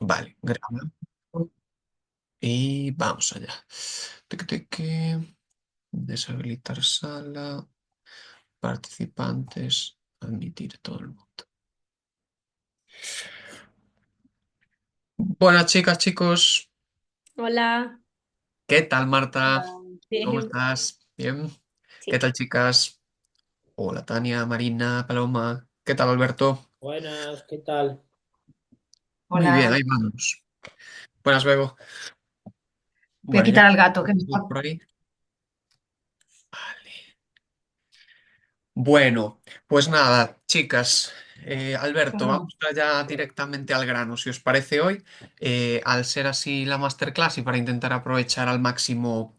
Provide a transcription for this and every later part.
Vale, grabando. Y vamos allá. Tic. Deshabilitar sala. Participantes. Admitir todo el mundo. Buenas chicas, chicos. Hola. ¿Qué tal, Marta? Hola. ¿Cómo Bien. estás? Bien. ¿Qué Sí. tal, chicas? Hola, Tania, Marina, Paloma. ¿Qué tal, Alberto? Buenas, ¿qué tal? Muy bien, Hola, ahí vamos. Buenas, Bego. voy a Bueno, ya quitar al estamos gato que me está... por ahí. Vale. Bueno, pues nada, chicas, Alberto, Ah, vamos ya directamente al grano, si os parece hoy, al ser así la masterclass y para intentar aprovechar al máximo,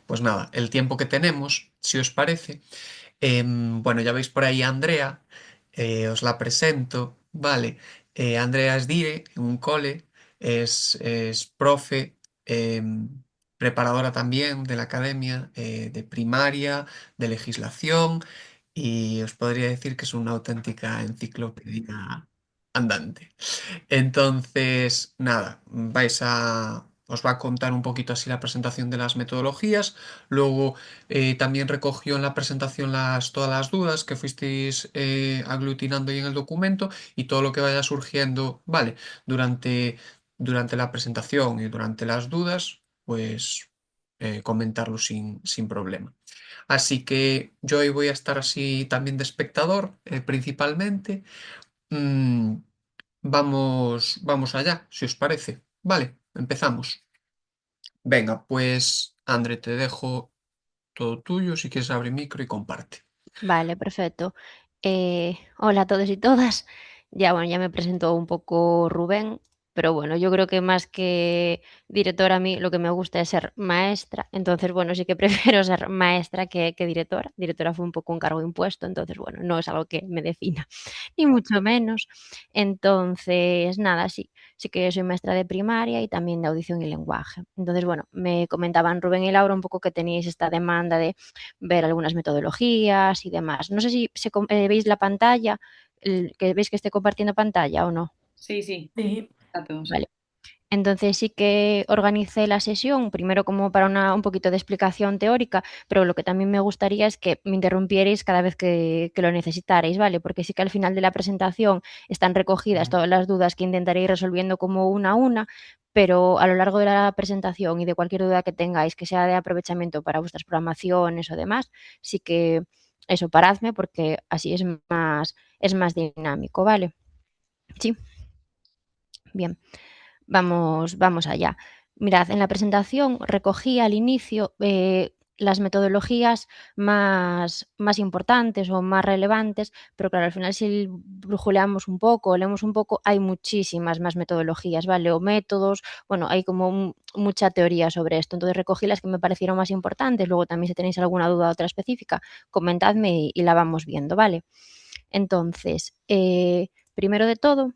pues nada, el tiempo que tenemos, si os parece. Bueno, ya veis por ahí a Andrea, os la presento, ¿vale? Andrea es DIE en un cole, es profe, preparadora también de la academia, de primaria, de legislación, y os podría decir que es una auténtica enciclopedia andante. Entonces, nada, os va a contar un poquito así la presentación de las metodologías. Luego también recogió en la presentación todas las dudas que fuisteis aglutinando ahí en el documento y todo lo que vaya surgiendo, vale, durante la presentación y durante las dudas, pues comentarlo sin problema. Así que yo hoy voy a estar así también de espectador, principalmente. Mm, vamos allá, si os parece. Vale, empezamos. Venga, pues André, te dejo todo tuyo si quieres abrir micro y comparte. Vale, perfecto. Hola a todos y todas. Ya, bueno, ya me presentó un poco Rubén, pero bueno, yo creo que más que directora a mí lo que me gusta es ser maestra. Entonces, bueno, sí que prefiero ser maestra que directora. Directora fue un poco un cargo impuesto, entonces, bueno, no es algo que me defina, ni mucho menos. Entonces, nada, sí que soy maestra de primaria y también de audición y lenguaje. Entonces, bueno, me comentaban Rubén y Laura un poco que teníais esta demanda de ver algunas metodologías y demás. No sé si veis la pantalla, que veis que esté compartiendo pantalla o no. sí, sí, sí. A todos. Vale. Entonces sí que organicé la sesión, primero como para un poquito de explicación teórica, pero lo que también me gustaría es que me interrumpierais cada vez que lo necesitarais, ¿vale? Porque sí que al final de la presentación están recogidas todas las dudas que intentaré ir resolviendo como una a una, pero a lo largo de la presentación y de cualquier duda que tengáis que sea de aprovechamiento para vuestras programaciones o demás, sí que eso, paradme porque así es más dinámico, ¿vale? Sí, bien. Vamos allá. Mirad, en la presentación recogí al inicio las metodologías más importantes o más relevantes, pero claro, al final si brujuleamos un poco, leemos un poco, hay muchísimas más metodologías, ¿vale? O métodos, bueno, hay como mucha teoría sobre esto. Entonces recogí las que me parecieron más importantes. Luego también si tenéis alguna duda otra específica, comentadme y la vamos viendo, ¿vale? Entonces, primero de todo,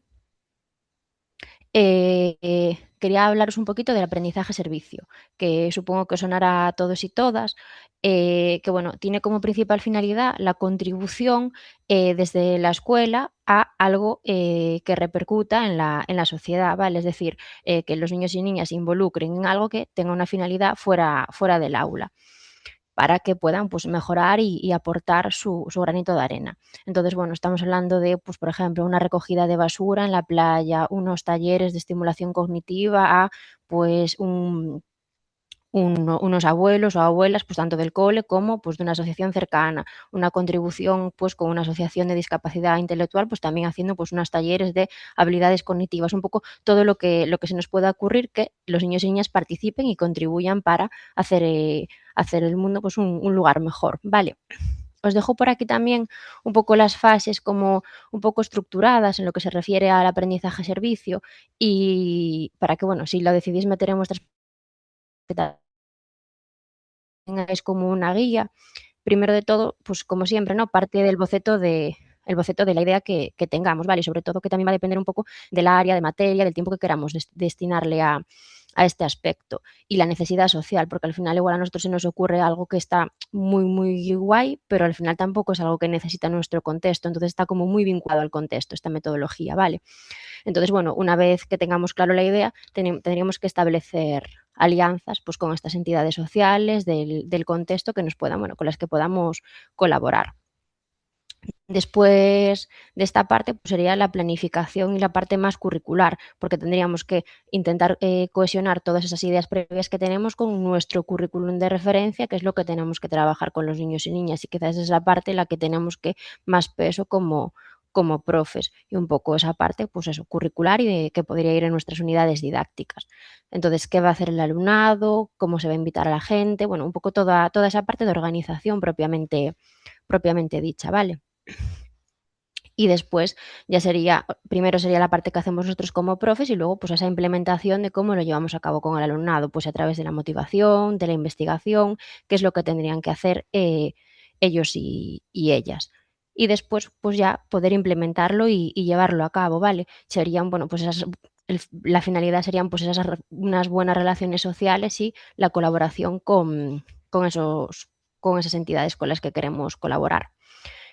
quería hablaros un poquito del aprendizaje-servicio, que supongo que sonará a todos y todas, que bueno, tiene como principal finalidad la contribución desde la escuela a algo que repercuta en la sociedad, ¿vale? Es decir, que los niños y niñas se involucren en algo que tenga una finalidad fuera del aula para que puedan pues, mejorar y aportar su granito de arena. Entonces, bueno, estamos hablando de, pues, por ejemplo, una recogida de basura en la playa, unos talleres de estimulación cognitiva a pues unos abuelos o abuelas, pues tanto del cole como pues de una asociación cercana, una contribución pues con una asociación de discapacidad intelectual, pues también haciendo pues unos talleres de habilidades cognitivas, un poco todo lo que se nos pueda ocurrir que los niños y niñas participen y contribuyan para hacer el mundo pues un lugar mejor, ¿vale? Os dejo por aquí también un poco las fases como un poco estructuradas en lo que se refiere al aprendizaje-servicio y para que, bueno, si lo decidís meter en vuestras tengáis como una guía. Primero de todo, pues como siempre, ¿no? Parte del boceto el boceto de la idea que tengamos, ¿vale? Y sobre todo que también va a depender un poco del área, de materia, del tiempo que queramos destinarle a este aspecto y la necesidad social, porque al final igual a nosotros se nos ocurre algo que está muy, muy guay, pero al final tampoco es algo que necesita nuestro contexto, entonces está como muy vinculado al contexto esta metodología, ¿vale? Entonces, bueno, una vez que tengamos claro la idea, tendríamos que establecer alianzas pues, con estas entidades sociales del contexto que nos puedan, bueno, con las que podamos colaborar. Después de esta parte pues sería la planificación y la parte más curricular, porque tendríamos que intentar cohesionar todas esas ideas previas que tenemos con nuestro currículum de referencia, que es lo que tenemos que trabajar con los niños y niñas, y quizás es la parte en la que tenemos que más peso como profes, y un poco esa parte, pues eso, curricular y que podría ir en nuestras unidades didácticas. Entonces, ¿qué va a hacer el alumnado? ¿Cómo se va a invitar a la gente? Bueno, un poco toda esa parte de organización propiamente dicha, ¿vale? Y después ya sería, primero sería la parte que hacemos nosotros como profes y luego pues esa implementación de cómo lo llevamos a cabo con el alumnado, pues a través de la motivación, de la investigación, qué es lo que tendrían que hacer ellos y ellas. Y después pues ya poder implementarlo y llevarlo a cabo, ¿vale? Serían, bueno, pues la finalidad serían pues unas buenas relaciones sociales y la colaboración con esas entidades con las que queremos colaborar.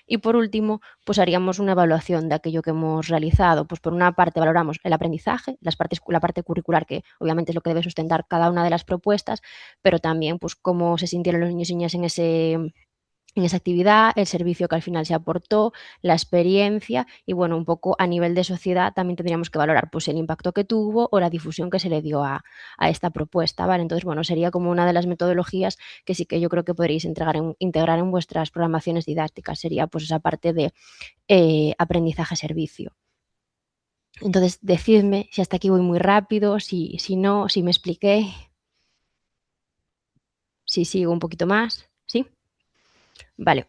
Y por último, pues haríamos una evaluación de aquello que hemos realizado. Pues por una parte valoramos el aprendizaje, la parte curricular, que obviamente es lo que debe sustentar cada una de las propuestas, pero también pues cómo se sintieron los niños y niñas en esa actividad, el servicio que al final se aportó, la experiencia y bueno, un poco a nivel de sociedad también tendríamos que valorar pues el impacto que tuvo o la difusión que se le dio a esta propuesta, ¿vale? Entonces, bueno, sería como una de las metodologías que sí que yo creo que podréis integrar en vuestras programaciones didácticas, sería pues esa parte de aprendizaje-servicio. Entonces, decidme si hasta aquí voy muy rápido, si no, si me expliqué, si sigo un poquito más, ¿sí? Vale.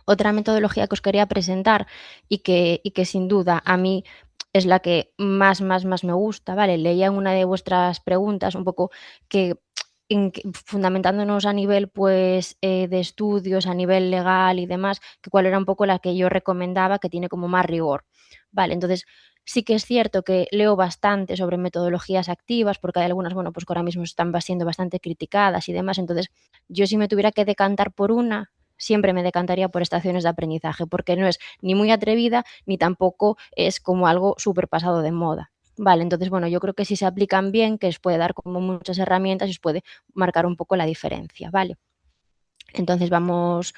Otra metodología que os quería presentar y que sin duda a mí es la que más me gusta, ¿vale? Leía en una de vuestras preguntas un poco que, fundamentándonos a nivel pues de estudios, a nivel legal y demás, que cuál era un poco la que yo recomendaba que tiene como más rigor, ¿vale? Entonces sí que es cierto que leo bastante sobre metodologías activas porque hay algunas, bueno, pues que ahora mismo están siendo bastante criticadas y demás, entonces yo si me tuviera que decantar por una, siempre me decantaría por estaciones de aprendizaje, porque no es ni muy atrevida ni tampoco es como algo súper pasado de moda. Vale, entonces, bueno, yo creo que si se aplican bien, que os puede dar como muchas herramientas y os puede marcar un poco la diferencia, ¿vale? Entonces vamos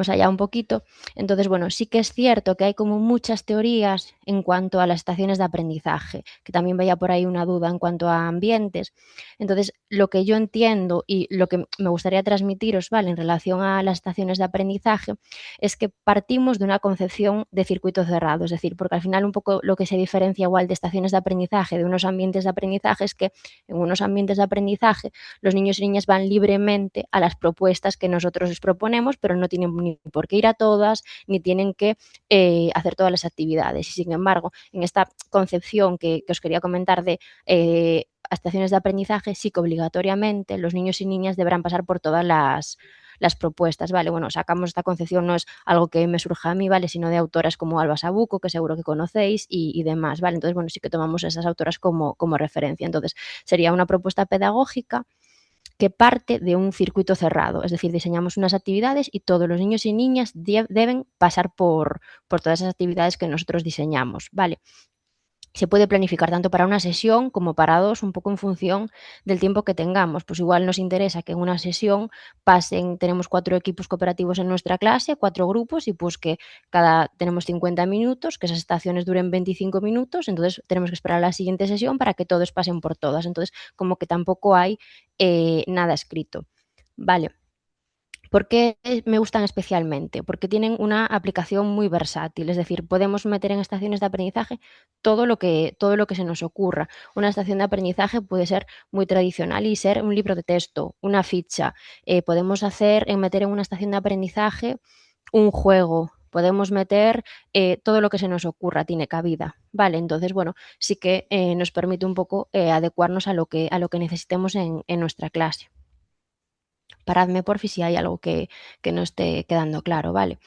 allá un poquito. Entonces, bueno, sí que es cierto que hay como muchas teorías en cuanto a las estaciones de aprendizaje, que también veía por ahí una duda en cuanto a ambientes. Entonces, lo que yo entiendo y lo que me gustaría transmitiros, ¿vale? En relación a las estaciones de aprendizaje, es que partimos de una concepción de circuito cerrado, es decir, porque al final un poco lo que se diferencia igual de estaciones de aprendizaje de unos ambientes de aprendizaje es que en unos ambientes de aprendizaje los niños y niñas van libremente a las propuestas que nosotros les proponemos, pero no tienen ni por qué ir a todas, ni tienen que hacer todas las actividades. Y sin embargo, en esta concepción que os quería comentar de estaciones de aprendizaje, sí que obligatoriamente los niños y niñas deberán pasar por todas las propuestas, ¿vale? Bueno, sacamos esta concepción, no es algo que me surja a mí, ¿vale? Sino de autoras como Alba Sabuco, que seguro que conocéis, y demás, ¿vale? Entonces, bueno, sí que tomamos esas autoras como referencia. Entonces, sería una propuesta pedagógica que parte de un circuito cerrado, es decir, diseñamos unas actividades y todos los niños y niñas deben pasar por todas esas actividades que nosotros diseñamos, ¿vale? Se puede planificar tanto para una sesión como para dos, un poco en función del tiempo que tengamos. Pues igual nos interesa que en una sesión tenemos 4 equipos cooperativos en nuestra clase, 4 grupos, y pues que tenemos 50 minutos, que esas estaciones duren 25 minutos, entonces tenemos que esperar a la siguiente sesión para que todos pasen por todas. Entonces, como que tampoco hay nada escrito. Vale. ¿Por qué me gustan especialmente? Porque tienen una aplicación muy versátil, es decir, podemos meter en estaciones de aprendizaje todo lo que se nos ocurra. Una estación de aprendizaje puede ser muy tradicional y ser un libro de texto, una ficha. Podemos meter en una estación de aprendizaje un juego. Podemos meter todo lo que se nos ocurra, tiene cabida. Vale, entonces, bueno, sí que nos permite un poco adecuarnos a lo que necesitemos en nuestra clase. Paradme por si hay algo que no esté quedando claro, ¿vale?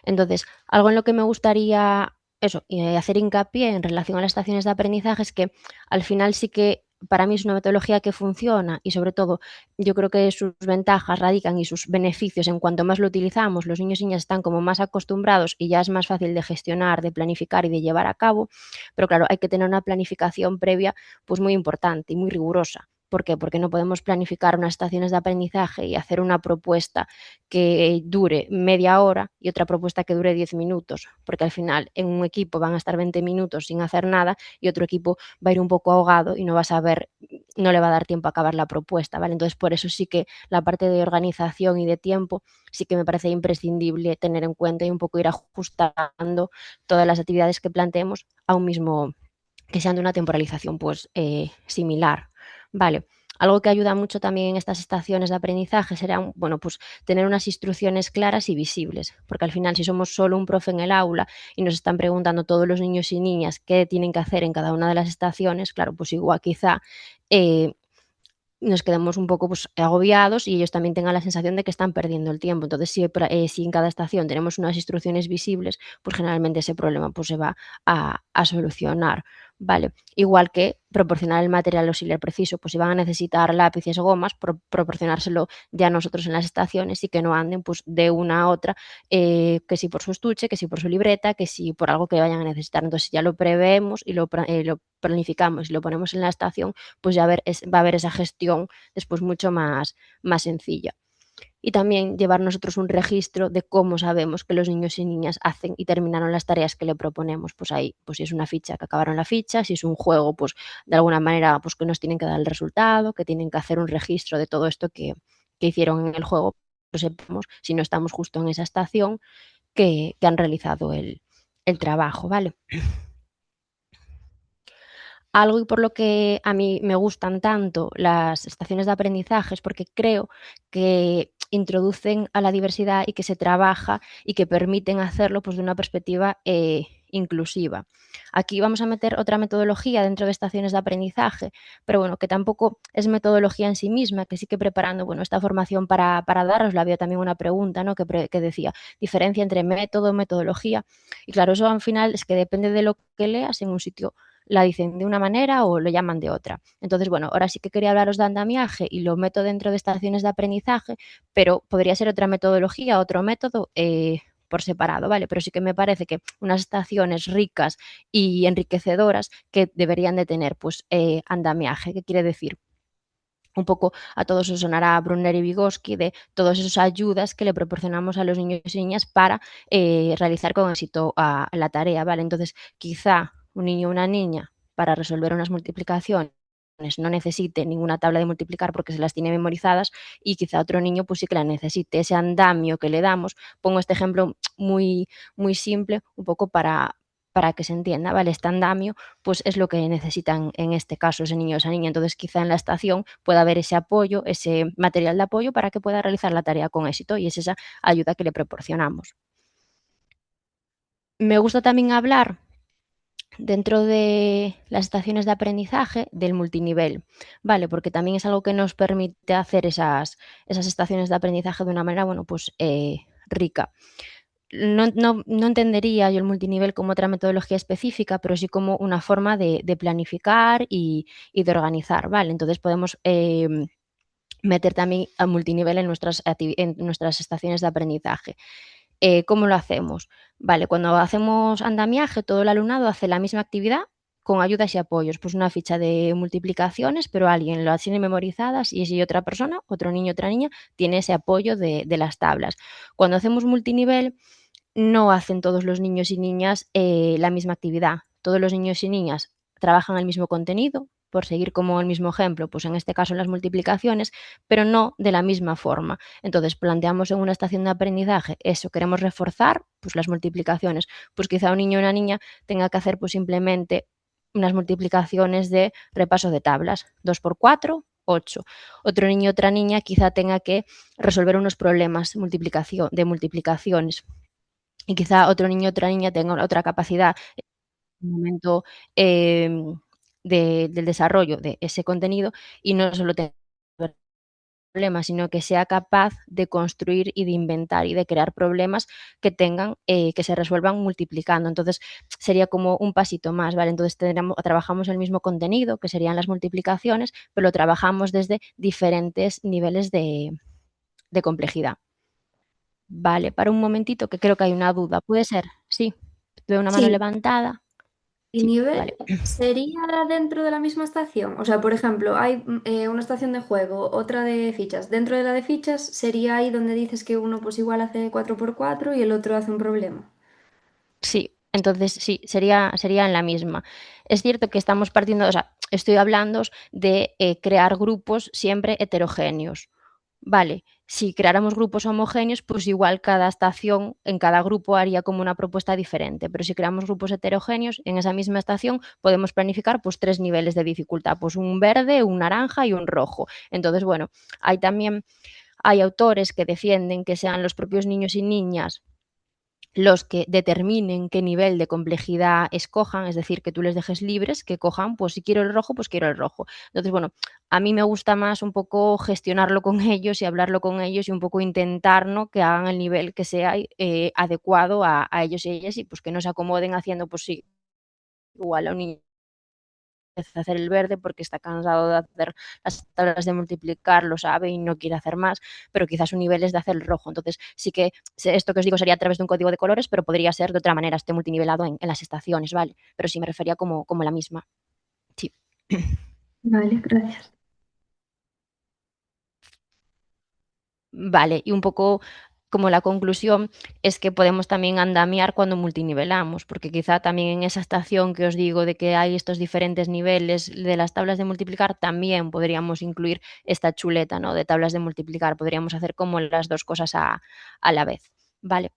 Entonces, algo en lo que me gustaría hacer hincapié en relación a las estaciones de aprendizaje es que al final sí que para mí es una metodología que funciona y sobre todo yo creo que sus ventajas radican y sus beneficios en cuanto más lo utilizamos, los niños y niñas están como más acostumbrados y ya es más fácil de gestionar, de planificar y de llevar a cabo, pero claro, hay que tener una planificación previa pues muy importante y muy rigurosa. ¿Por qué? Porque no podemos planificar unas estaciones de aprendizaje y hacer una propuesta que dure media hora y otra propuesta que dure 10 minutos, porque al final en un equipo van a estar 20 minutos sin hacer nada y otro equipo va a ir un poco ahogado y no va a saber, no le va a dar tiempo a acabar la propuesta, ¿vale? Entonces, por eso sí que la parte de organización y de tiempo sí que me parece imprescindible tener en cuenta y un poco ir ajustando todas las actividades que planteemos a un mismo, que sean de una temporalización pues similar, ¿vale? Algo que ayuda mucho también en estas estaciones de aprendizaje será, bueno, pues tener unas instrucciones claras y visibles, porque al final si somos solo un profe en el aula y nos están preguntando todos los niños y niñas qué tienen que hacer en cada una de las estaciones, claro, pues igual quizá eh, nos quedemos un poco pues, agobiados y ellos también tengan la sensación de que están perdiendo el tiempo. Entonces, si en cada estación tenemos unas instrucciones visibles, pues generalmente ese problema pues, se va a solucionar. ¿Vale? Igual que proporcionar el material auxiliar preciso, pues si van a necesitar lápices o gomas, proporcionárselo ya nosotros en las estaciones y que no anden pues, de una a otra, que si por su estuche, que si por su libreta, que si por algo que vayan a necesitar. Entonces, ya lo preveemos y lo planificamos y lo ponemos en la estación, pues ya va a haber esa gestión después mucho más sencilla. Y también llevar nosotros un registro de cómo sabemos que los niños y niñas hacen y terminaron las tareas que le proponemos. Pues ahí, pues si es una ficha, que acabaron la ficha, si es un juego, pues de alguna manera, pues que nos tienen que dar el resultado, que tienen que hacer un registro de todo esto que hicieron en el juego, pues sepamos, si no estamos justo en esa estación, que han realizado el trabajo, ¿vale? Algo y por lo que a mí me gustan tanto las estaciones de aprendizaje es porque creo que introducen a la diversidad y que se trabaja y que permiten hacerlo pues, de una perspectiva inclusiva. Aquí vamos a meter otra metodología dentro de estaciones de aprendizaje, pero bueno, que tampoco es metodología en sí misma, que sí que preparando bueno, esta formación para darosla había también una pregunta ¿no? que decía, diferencia entre método y metodología. Y claro, eso al final es que depende de lo que leas en un sitio la dicen de una manera o lo llaman de otra. Entonces, bueno, ahora sí que quería hablaros de andamiaje y lo meto dentro de estaciones de aprendizaje, pero podría ser otra metodología, otro método por separado, ¿vale? Pero sí que me parece que unas estaciones ricas y enriquecedoras que deberían de tener, pues, andamiaje. ¿Qué quiere decir? Un poco a todos os sonará Brunner y Vygotsky de todas esas ayudas que le proporcionamos a los niños y niñas para realizar con éxito la tarea, ¿vale? Entonces, quizá un niño o una niña para resolver unas multiplicaciones no necesite ninguna tabla de multiplicar porque se las tiene memorizadas y quizá otro niño pues sí que la necesite. Ese andamio que le damos, pongo este ejemplo muy simple, un poco para que se entienda, ¿vale? Este andamio pues es lo que necesitan en este caso ese niño o esa niña. Entonces quizá en la estación pueda haber ese apoyo, ese material de apoyo para que pueda realizar la tarea con éxito y es esa ayuda que le proporcionamos. Me gusta también hablar dentro de las estaciones de aprendizaje del multinivel, ¿vale? Porque también es algo que nos permite hacer esas estaciones de aprendizaje de una manera, bueno, pues rica. No entendería yo el multinivel como otra metodología específica, pero sí como una forma de planificar y de organizar, ¿vale? Entonces podemos meter también a multinivel en nuestras estaciones de aprendizaje. ¿Cómo lo hacemos? Vale, cuando hacemos andamiaje, todo el alumnado hace la misma actividad con ayudas y apoyos, pues una ficha de multiplicaciones, pero alguien las tiene memorizadas y si otra persona, otro niño, otra niña, tiene ese apoyo de las tablas. Cuando hacemos multinivel, no hacen todos los niños y niñas la misma actividad. Todos los niños y niñas trabajan el mismo contenido, por seguir como el mismo ejemplo, pues en este caso las multiplicaciones, pero no de la misma forma. Entonces planteamos en una estación de aprendizaje eso, queremos reforzar pues las multiplicaciones, pues quizá un niño o una niña tenga que hacer pues simplemente unas multiplicaciones de repaso de tablas, 2 por 4, 8. Otro niño, otra niña quizá tenga que resolver unos problemas de multiplicaciones y quizá otro niño, otra niña tenga otra capacidad en un momento del desarrollo de ese contenido y no solo tener problemas, sino que sea capaz de construir y de inventar y de crear problemas que tengan, que se resuelvan multiplicando. Entonces, sería como un pasito más, ¿vale? Entonces, trabajamos el mismo contenido, que serían las multiplicaciones, pero lo trabajamos desde diferentes niveles de complejidad. Vale, para un momentito, que creo que hay una duda. ¿Puede ser? Sí. Veo una mano Sí, levantada. ¿y Sí, nivel vale. sería dentro de la misma estación? O sea, por ejemplo, hay una estación de juego, otra de fichas. Dentro de la de fichas sería ahí donde dices que uno pues igual hace 4x4 y el otro hace un problema. Sí, entonces sí, sería en la misma. Es cierto que estamos partiendo, o sea, estoy hablando de crear grupos siempre heterogéneos. Vale, si creáramos grupos homogéneos, pues igual cada estación en cada grupo haría como una propuesta diferente, pero si creamos grupos heterogéneos, en esa misma estación podemos planificar pues 3 niveles de dificultad, pues un verde, un naranja y un rojo. Entonces, bueno, hay autores que defienden que sean los propios niños y niñas los que determinen qué nivel de complejidad escojan, es decir, que tú les dejes libres, que cojan, pues si quiero el rojo, pues quiero el rojo. Entonces, bueno, a mí me gusta más un poco gestionarlo con ellos y hablarlo con ellos y un poco intentar, ¿no?, que hagan el nivel que sea adecuado a ellos y ellas y pues que no se acomoden haciendo, pues sí, igual a un niño hacer el verde porque está cansado de hacer las tablas de multiplicar, lo sabe y no quiere hacer más, pero quizás su nivel es de hacer el rojo. Entonces, sí que esto que os digo sería a través de un código de colores, pero podría ser de otra manera, esté multinivelado en las estaciones, ¿vale? Pero sí me refería como la misma. Sí. Vale, gracias. Vale, y un poco como la conclusión es que podemos también andamiar cuando multinivelamos, porque quizá también en esa estación que os digo de que hay estos diferentes niveles de las tablas de multiplicar, también podríamos incluir esta chuleta, ¿no?, de tablas de multiplicar. Podríamos hacer como las dos cosas a la vez, ¿vale?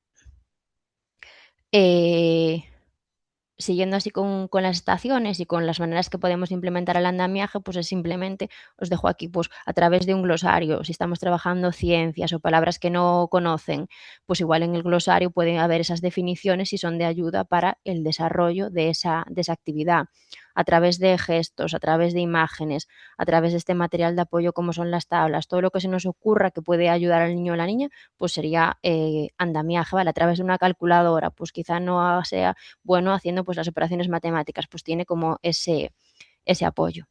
Eh, Siguiendo así con las estaciones y con las maneras que podemos implementar el andamiaje, pues es simplemente, os dejo aquí, pues a través de un glosario, si estamos trabajando ciencias o palabras que no conocen, pues igual en el glosario pueden haber esas definiciones y son de ayuda para el desarrollo de esa actividad, a través de gestos, a través de imágenes, a través de este material de apoyo como son las tablas, todo lo que se nos ocurra que puede ayudar al niño o la niña, pues sería andamiaje, ¿vale? A través de una calculadora, pues quizá no sea bueno haciendo pues las operaciones matemáticas, pues tiene como ese apoyo.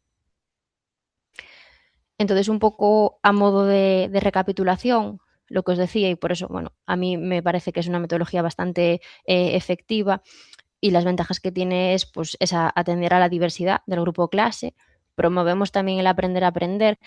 Entonces, un poco a modo de recapitulación, lo que os decía, y por eso, bueno, a mí me parece que es una metodología bastante efectiva y las ventajas que tiene es pues esa, atender a la diversidad del grupo clase. Promovemos también el aprender a aprender,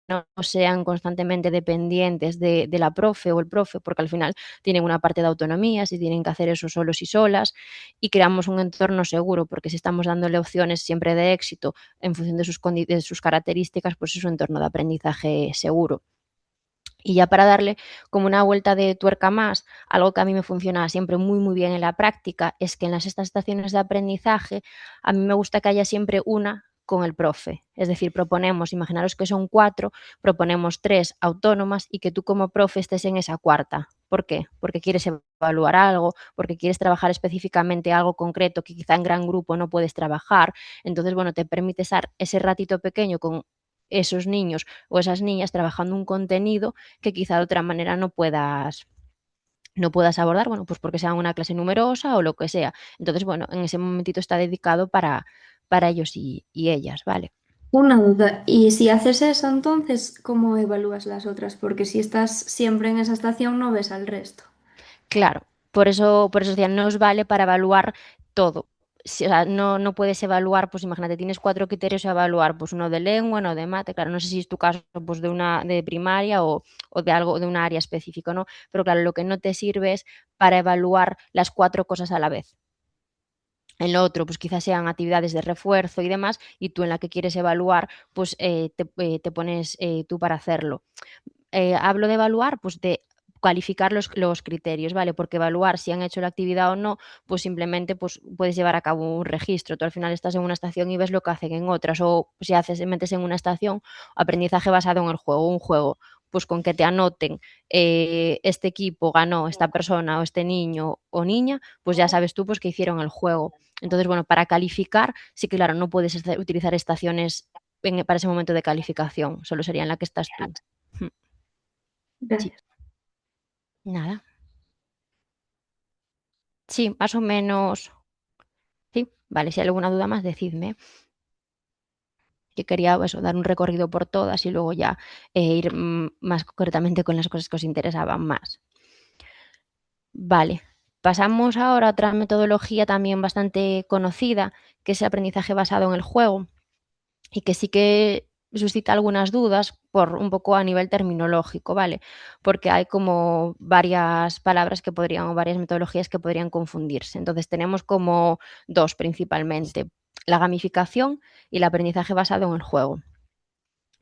no sean constantemente dependientes de la profe o el profe, porque al final tienen una parte de autonomía, si tienen que hacer eso solos y solas, y creamos un entorno seguro, porque si estamos dándole opciones siempre de éxito en función de sus características, pues es un entorno de aprendizaje seguro. Y ya para darle como una vuelta de tuerca más, algo que a mí me funciona siempre muy, muy bien en la práctica es que en estas estaciones de aprendizaje a mí me gusta que haya siempre una con el profe. Es decir, proponemos, imaginaros que son 4, proponemos 3 autónomas y que tú como profe estés en esa cuarta. ¿Por qué? Porque quieres evaluar algo, porque quieres trabajar específicamente algo concreto que quizá en gran grupo no puedes trabajar. Entonces, bueno, te permite estar ese ratito pequeño con esos niños o esas niñas trabajando un contenido que quizá de otra manera no puedas abordar, bueno, pues porque sea una clase numerosa o lo que sea. Entonces, bueno, en ese momentito está dedicado para ellos y ellas, ¿vale? Una duda, y si haces eso, entonces, ¿cómo evalúas las otras? Porque si estás siempre en esa estación, no ves al resto. Claro, por eso decía, no os vale para evaluar todo. O sea, no puedes evaluar, pues imagínate, tienes 4 criterios a evaluar, pues uno de lengua, uno de mate, claro, no sé si es tu caso pues de primaria o de algo, de un área específico, ¿no? Pero claro, lo que no te sirve es para evaluar las 4 cosas a la vez. En lo otro, pues quizás sean actividades de refuerzo y demás, y tú en la que quieres evaluar, pues te pones tú para hacerlo. Hablo de evaluar, pues de calificar los criterios, ¿vale? Porque evaluar si han hecho la actividad o no, pues simplemente pues, puedes llevar a cabo un registro. Tú al final estás en una estación y ves lo que hacen en otras. O si metes en una estación aprendizaje basado en el juego, un juego, pues con que te anoten este equipo ganó, esta persona o este niño o niña, pues ya sabes tú pues que hicieron el juego. Entonces, bueno, para calificar, sí que claro, no puedes utilizar estaciones para ese momento de calificación, solo sería en la que estás tú. Sí, Gracias. nada. Sí, más o menos. Sí, vale, si hay alguna duda más, decidme. Que quería eso, dar un recorrido por todas y luego ya ir más concretamente con las cosas que os interesaban más. Vale, pasamos ahora a otra metodología también bastante conocida, que es el aprendizaje basado en el juego y que sí que suscita algunas dudas por un poco a nivel terminológico, ¿vale? Porque hay como varias palabras que podrían, o varias metodologías que podrían confundirse. Entonces tenemos como dos principalmente, la gamificación y el aprendizaje basado en el juego.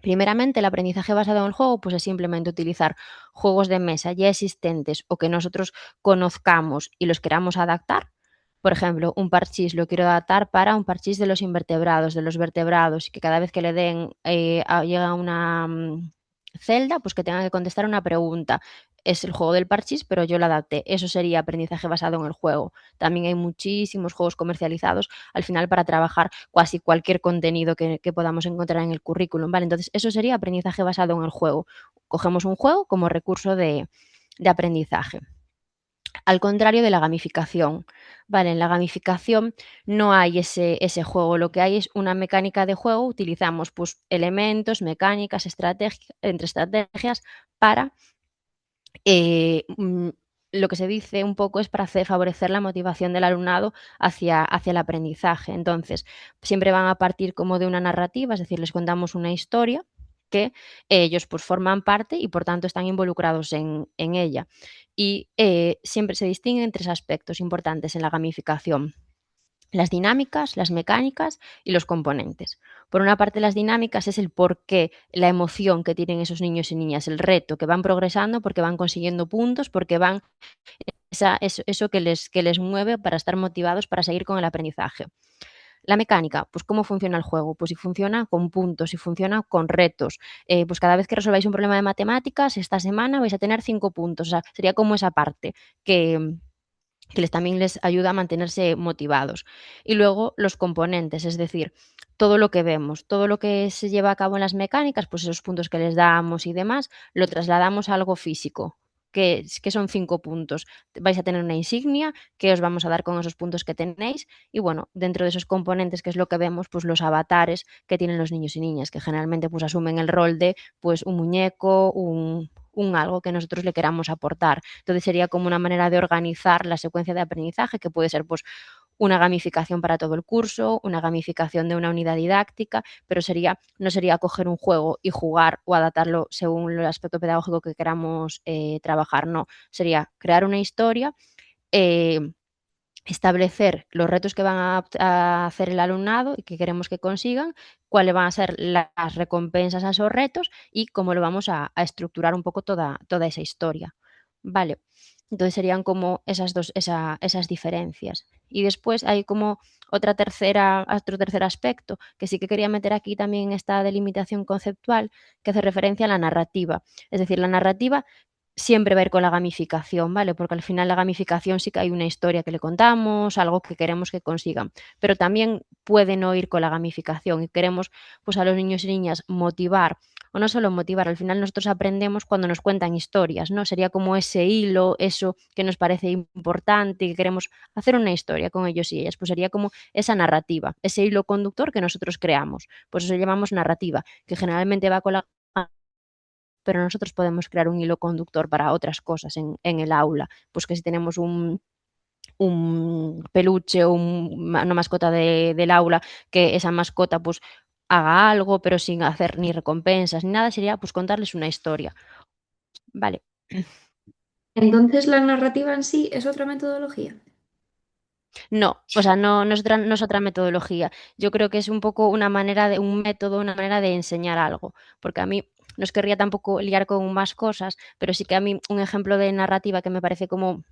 Primeramente, el aprendizaje basado en el juego pues es simplemente utilizar juegos de mesa ya existentes o que nosotros conozcamos y los queramos adaptar. Por ejemplo, un parchís lo quiero adaptar para un parchís de los invertebrados, de los vertebrados, y que cada vez que le den, llega a una celda, pues que tenga que contestar una pregunta. Es el juego del parchís, pero yo lo adapté. Eso sería aprendizaje basado en el juego. También hay muchísimos juegos comercializados al final para trabajar casi cualquier contenido que podamos encontrar en el currículum, ¿vale? Entonces, eso sería aprendizaje basado en el juego. Cogemos un juego como recurso de aprendizaje. Al contrario de la gamificación, ¿vale? En la gamificación no hay ese juego, lo que hay es una mecánica de juego, utilizamos pues elementos, mecánicas, entre estrategias para lo que se dice un poco es para favorecer la motivación del alumnado hacia el aprendizaje. Entonces, siempre van a partir como de una narrativa, es decir, les contamos una historia que ellos pues forman parte y por tanto están involucrados en ella. Y siempre se distinguen tres aspectos importantes en la gamificación: las dinámicas, las mecánicas y los componentes. Por una parte, las dinámicas es el porqué, la emoción que tienen esos niños y niñas, el reto, que van progresando porque van consiguiendo puntos, porque van eso que les mueve para estar motivados para seguir con el aprendizaje. La mecánica, pues cómo funciona el juego, pues si funciona con puntos, si funciona con retos, pues cada vez que resolváis un problema de matemáticas, esta semana vais a tener 5 puntos, o sea, sería como esa parte que también les ayuda a mantenerse motivados. Y luego los componentes, es decir, todo lo que vemos, todo lo que se lleva a cabo en las mecánicas, pues esos puntos que les damos y demás, lo trasladamos a algo físico. Que son 5 puntos. Vais a tener una insignia que os vamos a dar con esos puntos que tenéis y bueno, dentro de esos componentes, que es lo que vemos, pues los avatares que tienen los niños y niñas, que generalmente pues asumen el rol de pues un muñeco, un algo que nosotros le queramos aportar. Entonces sería como una manera de organizar la secuencia de aprendizaje, que puede ser pues una gamificación para todo el curso, una gamificación de una unidad didáctica, pero no sería coger un juego y jugar o adaptarlo según el aspecto pedagógico que queramos trabajar, no, sería crear una historia, eh, establecer los retos que van a hacer el alumnado y que queremos que consigan, cuáles van a ser las recompensas a esos retos y cómo lo vamos a estructurar un poco toda esa historia. Vale, entonces serían como esas diferencias. Y después hay como otro tercer aspecto que sí que quería meter aquí también en esta delimitación conceptual, que hace referencia a la narrativa. Es decir, la narrativa siempre va a ir con la gamificación, ¿vale? Porque al final la gamificación sí que hay una historia que le contamos, algo que queremos que consigan, pero también puede no ir con la gamificación y queremos pues a los niños y niñas motivar, o no solo motivar, al final nosotros aprendemos cuando nos cuentan historias, ¿no? Sería como ese hilo, eso que nos parece importante y que queremos hacer una historia con ellos y ellas, pues sería como esa narrativa, ese hilo conductor que nosotros creamos, pues eso llamamos narrativa, que generalmente va con la, pero nosotros podemos crear un hilo conductor para otras cosas en el aula. Pues que si tenemos un peluche o una mascota del aula, que esa mascota pues haga algo, pero sin hacer ni recompensas ni nada, sería pues contarles una historia. Vale. Entonces, la narrativa en sí es otra metodología. No, o sea, no es otra metodología. Yo creo que es un poco un método, una manera de enseñar algo, porque a mí no os querría tampoco liar con más cosas, pero sí que a mí un ejemplo de narrativa que me parece como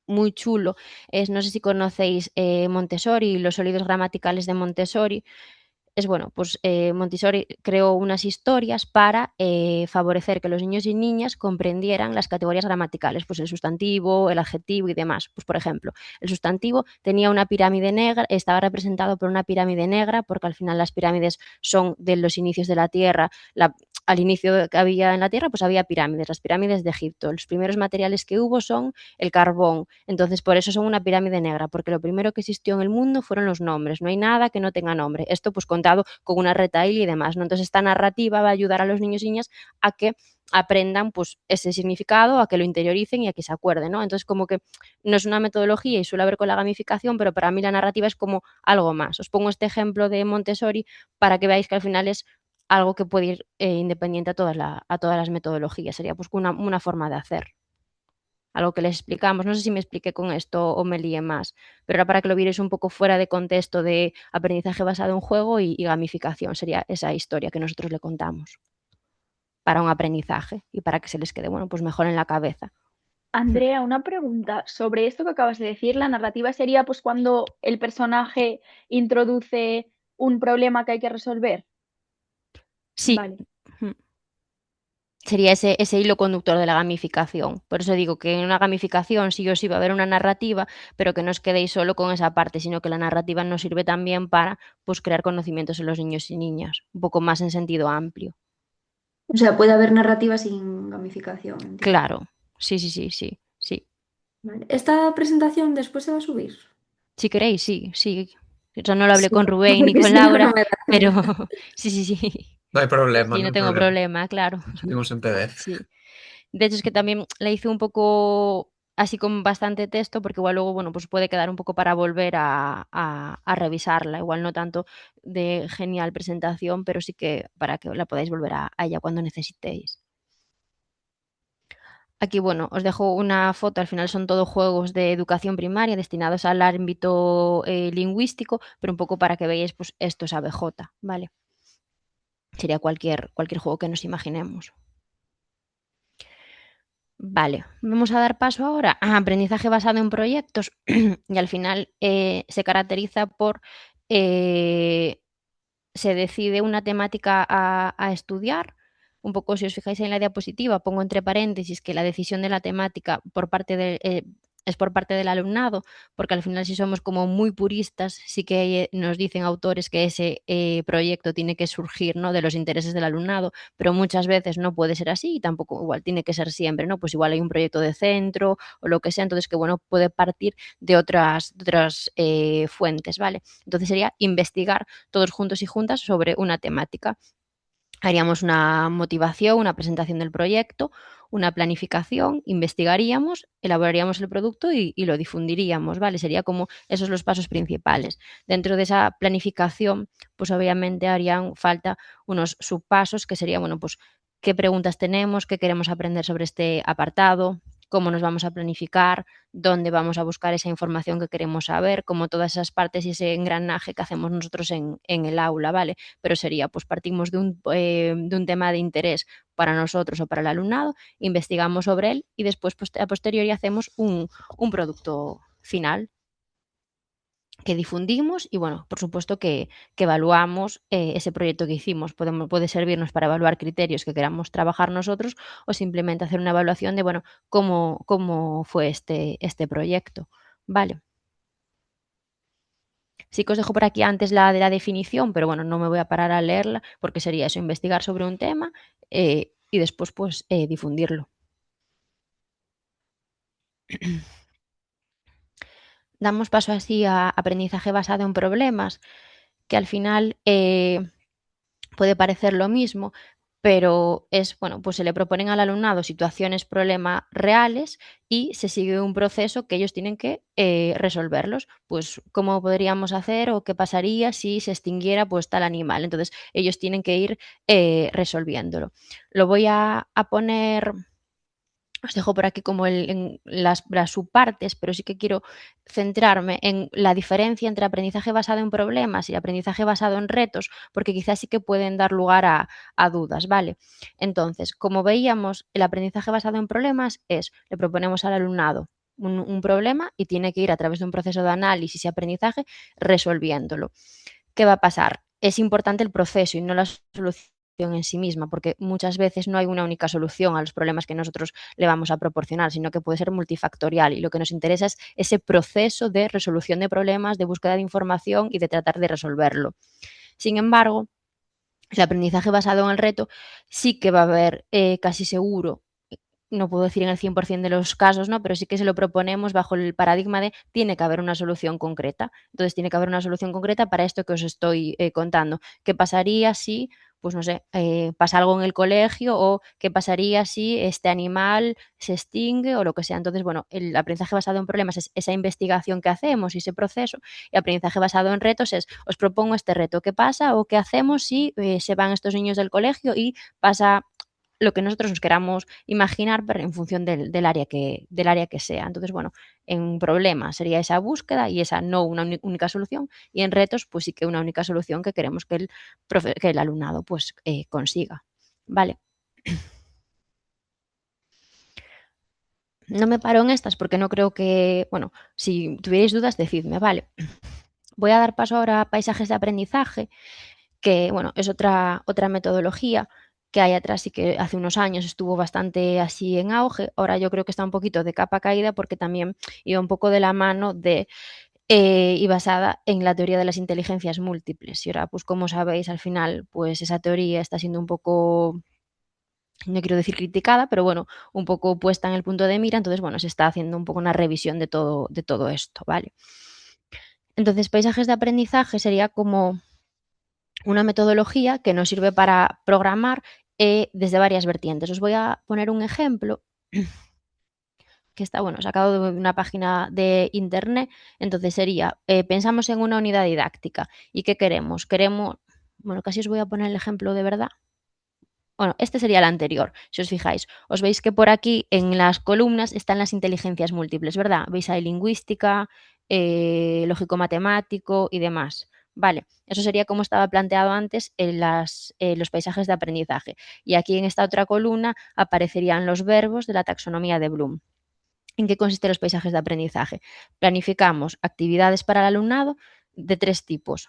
muy chulo es, no sé si conocéis Montessori, los sólidos gramaticales de Montessori. Es bueno, pues Montessori creó unas historias para favorecer que los niños y niñas comprendieran las categorías gramaticales, pues el sustantivo, el adjetivo y demás. Pues por ejemplo, el sustantivo tenía una pirámide negra, estaba representado por una pirámide negra, porque al final las pirámides son de los inicios de la Tierra, al inicio que había en la Tierra, pues había pirámides, las pirámides de Egipto. Los primeros materiales que hubo son el carbón. Entonces, por eso son una pirámide negra, porque lo primero que existió en el mundo fueron los nombres. No hay nada que no tenga nombre. Esto, pues, contado con una retahíla y demás, ¿no? Entonces, esta narrativa va a ayudar a los niños y niñas a que aprendan, pues, ese significado, a que lo interioricen y a que se acuerden, ¿no? Entonces, como que no es una metodología y suele haber con la gamificación, pero para mí la narrativa es como algo más. Os pongo este ejemplo de Montessori para que veáis que al final es algo que puede ir independiente a todas las metodologías. Sería pues una forma de hacer. Algo que les explicamos. No sé si me expliqué con esto o me lié más, pero era para que lo vierais un poco fuera de contexto de aprendizaje basado en juego y gamificación. Sería esa historia que nosotros le contamos para un aprendizaje y para que se les quede, bueno, pues mejor en la cabeza. Andrea, una pregunta sobre esto que acabas de decir. La narrativa sería pues cuando el personaje introduce un problema que hay que resolver. Sí. Vale. Sería ese hilo conductor de la gamificación. Por eso digo que en una gamificación sí o sí va a haber una narrativa, pero que no os quedéis solo con esa parte, sino que la narrativa nos sirve también para pues, crear conocimientos en los niños y niñas, un poco más en sentido amplio. O sea, puede haber narrativa sin gamificación, entiendo. Claro, sí. Vale. ¿Esta presentación después se va a subir? Si queréis, sí. O sea, no lo hablé Sí, con Rubén ni porque con si no, no Laura, me da. pero sí. No hay problema, Sí, no no hay tengo problema. problema, claro. Lo subimos en PDF. Sí. De hecho, es que también la hice un poco así con bastante texto, porque igual luego, bueno, pues puede quedar un poco para volver a revisarla. Igual no tanto de genial presentación, pero sí que para que la podáis volver a ella cuando necesitéis. Aquí, bueno, os dejo una foto, al final son todos juegos de educación primaria destinados al ámbito lingüístico, pero un poco para que veáis, pues esto es ABJ, ¿vale? Sería cualquier juego que nos imaginemos. Vale, vamos a dar paso ahora a aprendizaje basado en proyectos y al final se caracteriza por se decide una temática a estudiar. Un poco, si os fijáis en la diapositiva, pongo entre paréntesis que la decisión de la temática es por parte del alumnado, porque al final si somos como muy puristas, sí que nos dicen autores que ese proyecto tiene que surgir, ¿no?, de los intereses del alumnado, pero muchas veces no puede ser así y tampoco igual tiene que ser siempre, ¿no? Pues igual hay un proyecto de centro o lo que sea, entonces que bueno, puede partir de otras fuentes, ¿vale? Entonces sería investigar todos juntos y juntas sobre una temática. Haríamos una motivación, una presentación del proyecto, una planificación, investigaríamos, elaboraríamos el producto y lo difundiríamos, ¿vale? Sería como esos los pasos principales. Dentro de esa planificación, pues obviamente harían falta unos subpasos que serían, bueno, pues qué preguntas tenemos, qué queremos aprender sobre este apartado, cómo nos vamos a planificar, dónde vamos a buscar esa información que queremos saber, como todas esas partes y ese engranaje que hacemos nosotros en el aula, ¿vale? Pero sería, pues partimos de un tema de interés para nosotros o para el alumnado, investigamos sobre él y después a posteriori hacemos un producto final que difundimos y, bueno, por supuesto que evaluamos ese proyecto que hicimos. Puede servirnos para evaluar criterios que queramos trabajar nosotros o simplemente hacer una evaluación de, bueno, cómo fue este proyecto, ¿vale? Sí que os dejo por aquí antes la de la definición, pero bueno, no me voy a parar a leerla porque sería eso, investigar sobre un tema y después pues difundirlo. Damos paso así a aprendizaje basado en problemas, que al final puede parecer lo mismo, pero es, bueno, pues se le proponen al alumnado situaciones, problemas reales y se sigue un proceso que ellos tienen que resolverlos. Pues, ¿cómo podríamos hacer o qué pasaría si se extinguiera pues tal animal? Entonces, ellos tienen que ir resolviéndolo. Lo voy a poner. Os dejo por aquí como en las subpartes, pero sí que quiero centrarme en la diferencia entre aprendizaje basado en problemas y aprendizaje basado en retos, porque quizás sí que pueden dar lugar a dudas, ¿vale? Entonces, como veíamos, el aprendizaje basado en problemas es, le proponemos al alumnado un problema y tiene que ir a través de un proceso de análisis y aprendizaje resolviéndolo. ¿Qué va a pasar? Es importante el proceso y no la solución en sí misma, porque muchas veces no hay una única solución a los problemas que nosotros le vamos a proporcionar, sino que puede ser multifactorial y lo que nos interesa es ese proceso de resolución de problemas, de búsqueda de información y de tratar de resolverlo. Sin embargo, El aprendizaje basado en el reto sí que va a haber casi seguro, no puedo decir en el 100% de los casos, ¿no? Pero sí que se lo proponemos bajo el paradigma de tiene que haber una solución concreta. Entonces, tiene que haber una solución concreta para esto que os estoy contando. ¿Qué pasaría si, pues no sé, pasa algo en el colegio o qué pasaría si este animal se extingue o lo que sea? Entonces, bueno, el aprendizaje basado en problemas es esa investigación que hacemos y ese proceso, y aprendizaje basado en retos es, os propongo este reto, ¿qué pasa o qué hacemos si se van estos niños del colegio y pasa lo que nosotros nos queramos imaginar, pero en función del área que sea? Entonces, bueno, en problemas sería esa búsqueda y esa no una única solución, y en retos, pues sí que una única solución que queremos que el alumnado pues consiga. Vale. No me paro en estas porque no creo que, bueno, si tuvierais dudas, decidme, vale. Voy a dar paso ahora a paisajes de aprendizaje, que bueno, es otra metodología que hay atrás y que hace unos años estuvo bastante así en auge. Ahora yo creo que está un poquito de capa caída porque también iba un poco de la mano de y basada en la teoría de las inteligencias múltiples. Y ahora, pues como sabéis, al final, pues esa teoría está siendo un poco, no quiero decir criticada, pero bueno, un poco puesta en el punto de mira. Entonces, bueno, se está haciendo un poco una revisión de todo esto, ¿vale? Entonces, paisajes de aprendizaje sería como una metodología que nos sirve para programar desde varias vertientes. Os voy a poner un ejemplo que está, bueno, sacado de una página de internet. Entonces sería, pensamos en una unidad didáctica. ¿Y qué queremos? Queremos, bueno, casi os voy a poner el ejemplo de verdad. Bueno, este sería el anterior, si os fijáis. Os veis que por aquí en las columnas están las inteligencias múltiples, ¿verdad? Veis ahí lingüística, lógico-matemático y demás. Vale, eso sería como estaba planteado antes en los paisajes de aprendizaje. Y aquí en esta otra columna aparecerían los verbos de la taxonomía de Bloom. ¿En qué consisten los paisajes de aprendizaje? Planificamos actividades para el alumnado de 3 tipos: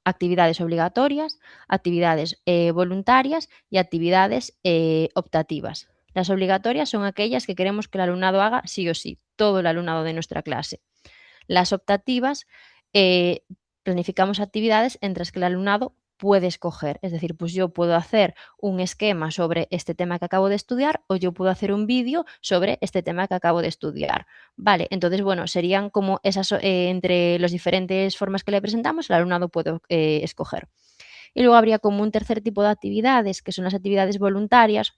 actividades obligatorias, actividades voluntarias y actividades optativas. Las obligatorias son aquellas que queremos que el alumnado haga sí o sí, todo el alumnado de nuestra clase. Las optativas, planificamos actividades entre las que el alumnado puede escoger. Es decir, pues yo puedo hacer un esquema sobre este tema que acabo de estudiar o yo puedo hacer un vídeo sobre este tema que acabo de estudiar. Vale, entonces, bueno, serían como esas, entre las diferentes formas que le presentamos, el alumnado puede escoger. Y luego habría como un tercer tipo de actividades, que son las actividades voluntarias,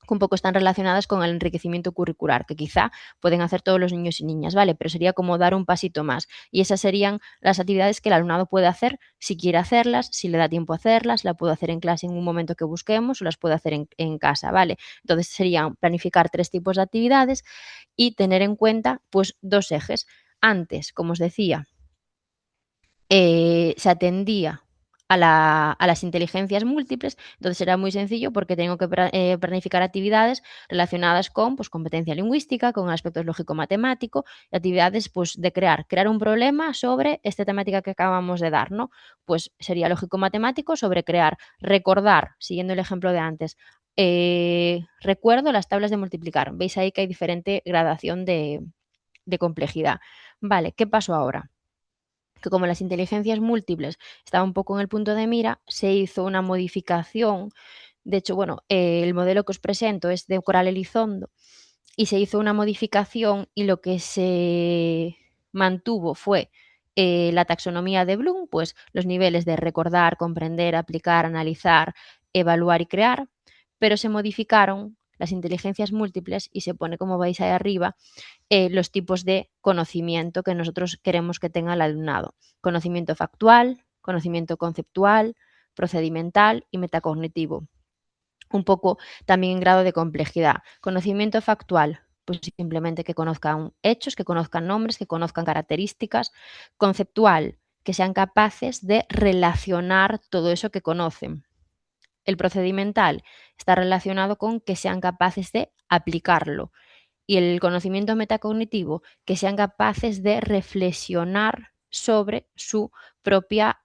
que un poco están relacionadas con el enriquecimiento curricular, que quizá pueden hacer todos los niños y niñas, ¿vale? Pero sería como dar un pasito más. Y esas serían las actividades que el alumnado puede hacer si quiere hacerlas, si le da tiempo a hacerlas, la puede hacer en clase en un momento que busquemos o las puede hacer en casa, ¿vale? Entonces serían planificar 3 tipos de actividades y tener en cuenta pues 2 ejes. Antes, como os decía, se atendía a las inteligencias múltiples. Entonces era muy sencillo porque tengo que planificar actividades relacionadas con pues, competencia lingüística, con aspectos lógico-matemático, y actividades pues, de crear un problema sobre esta temática que acabamos de dar, ¿no? Pues sería lógico-matemático sobre recordar, siguiendo el ejemplo de antes, recuerdo las tablas de multiplicar. Veis ahí que hay diferente gradación de complejidad. Vale, ¿qué pasó ahora? Que como las inteligencias múltiples estaban un poco en el punto de mira, se hizo una modificación. De hecho, bueno, el modelo que os presento es de Coral Elizondo y se hizo una modificación y lo que se mantuvo fue la taxonomía de Bloom, pues los niveles de recordar, comprender, aplicar, analizar, evaluar y crear, pero se modificaron las inteligencias múltiples y se pone, como veis ahí arriba, los tipos de conocimiento que nosotros queremos que tenga el alumnado. Conocimiento factual, conocimiento conceptual, procedimental y metacognitivo. Un poco también en grado de complejidad. Conocimiento factual, pues simplemente que conozcan hechos, que conozcan nombres, que conozcan características. Conceptual, que sean capaces de relacionar todo eso que conocen. El procedimental está relacionado con que sean capaces de aplicarlo. Y el conocimiento metacognitivo, que sean capaces de reflexionar sobre su propia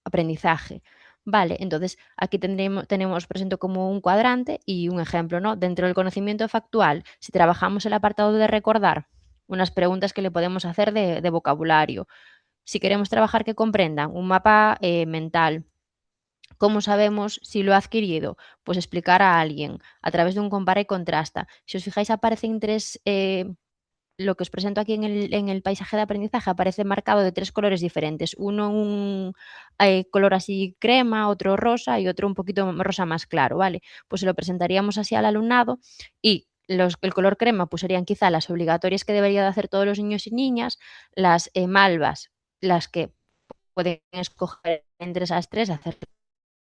aprendizaje. Vale, entonces aquí tenemos, presento como un cuadrante y un ejemplo, ¿no? Dentro del conocimiento factual, si trabajamos el apartado de recordar, unas preguntas que le podemos hacer de vocabulario. Si queremos trabajar que comprendan un mapa mental, ¿Cómo sabemos si lo ha adquirido? Pues explicar a alguien a través de un compara y contrasta. Si os fijáis, aparecen tres, lo que os presento aquí en el paisaje de aprendizaje aparece marcado de 3 colores diferentes. Uno un color así crema, otro rosa y otro un poquito rosa más claro, ¿vale? Pues se lo presentaríamos así al alumnado y el color crema pues serían quizá las obligatorias que deberían de hacer todos los niños y niñas, las malvas, las que pueden escoger entre esas tres, hacer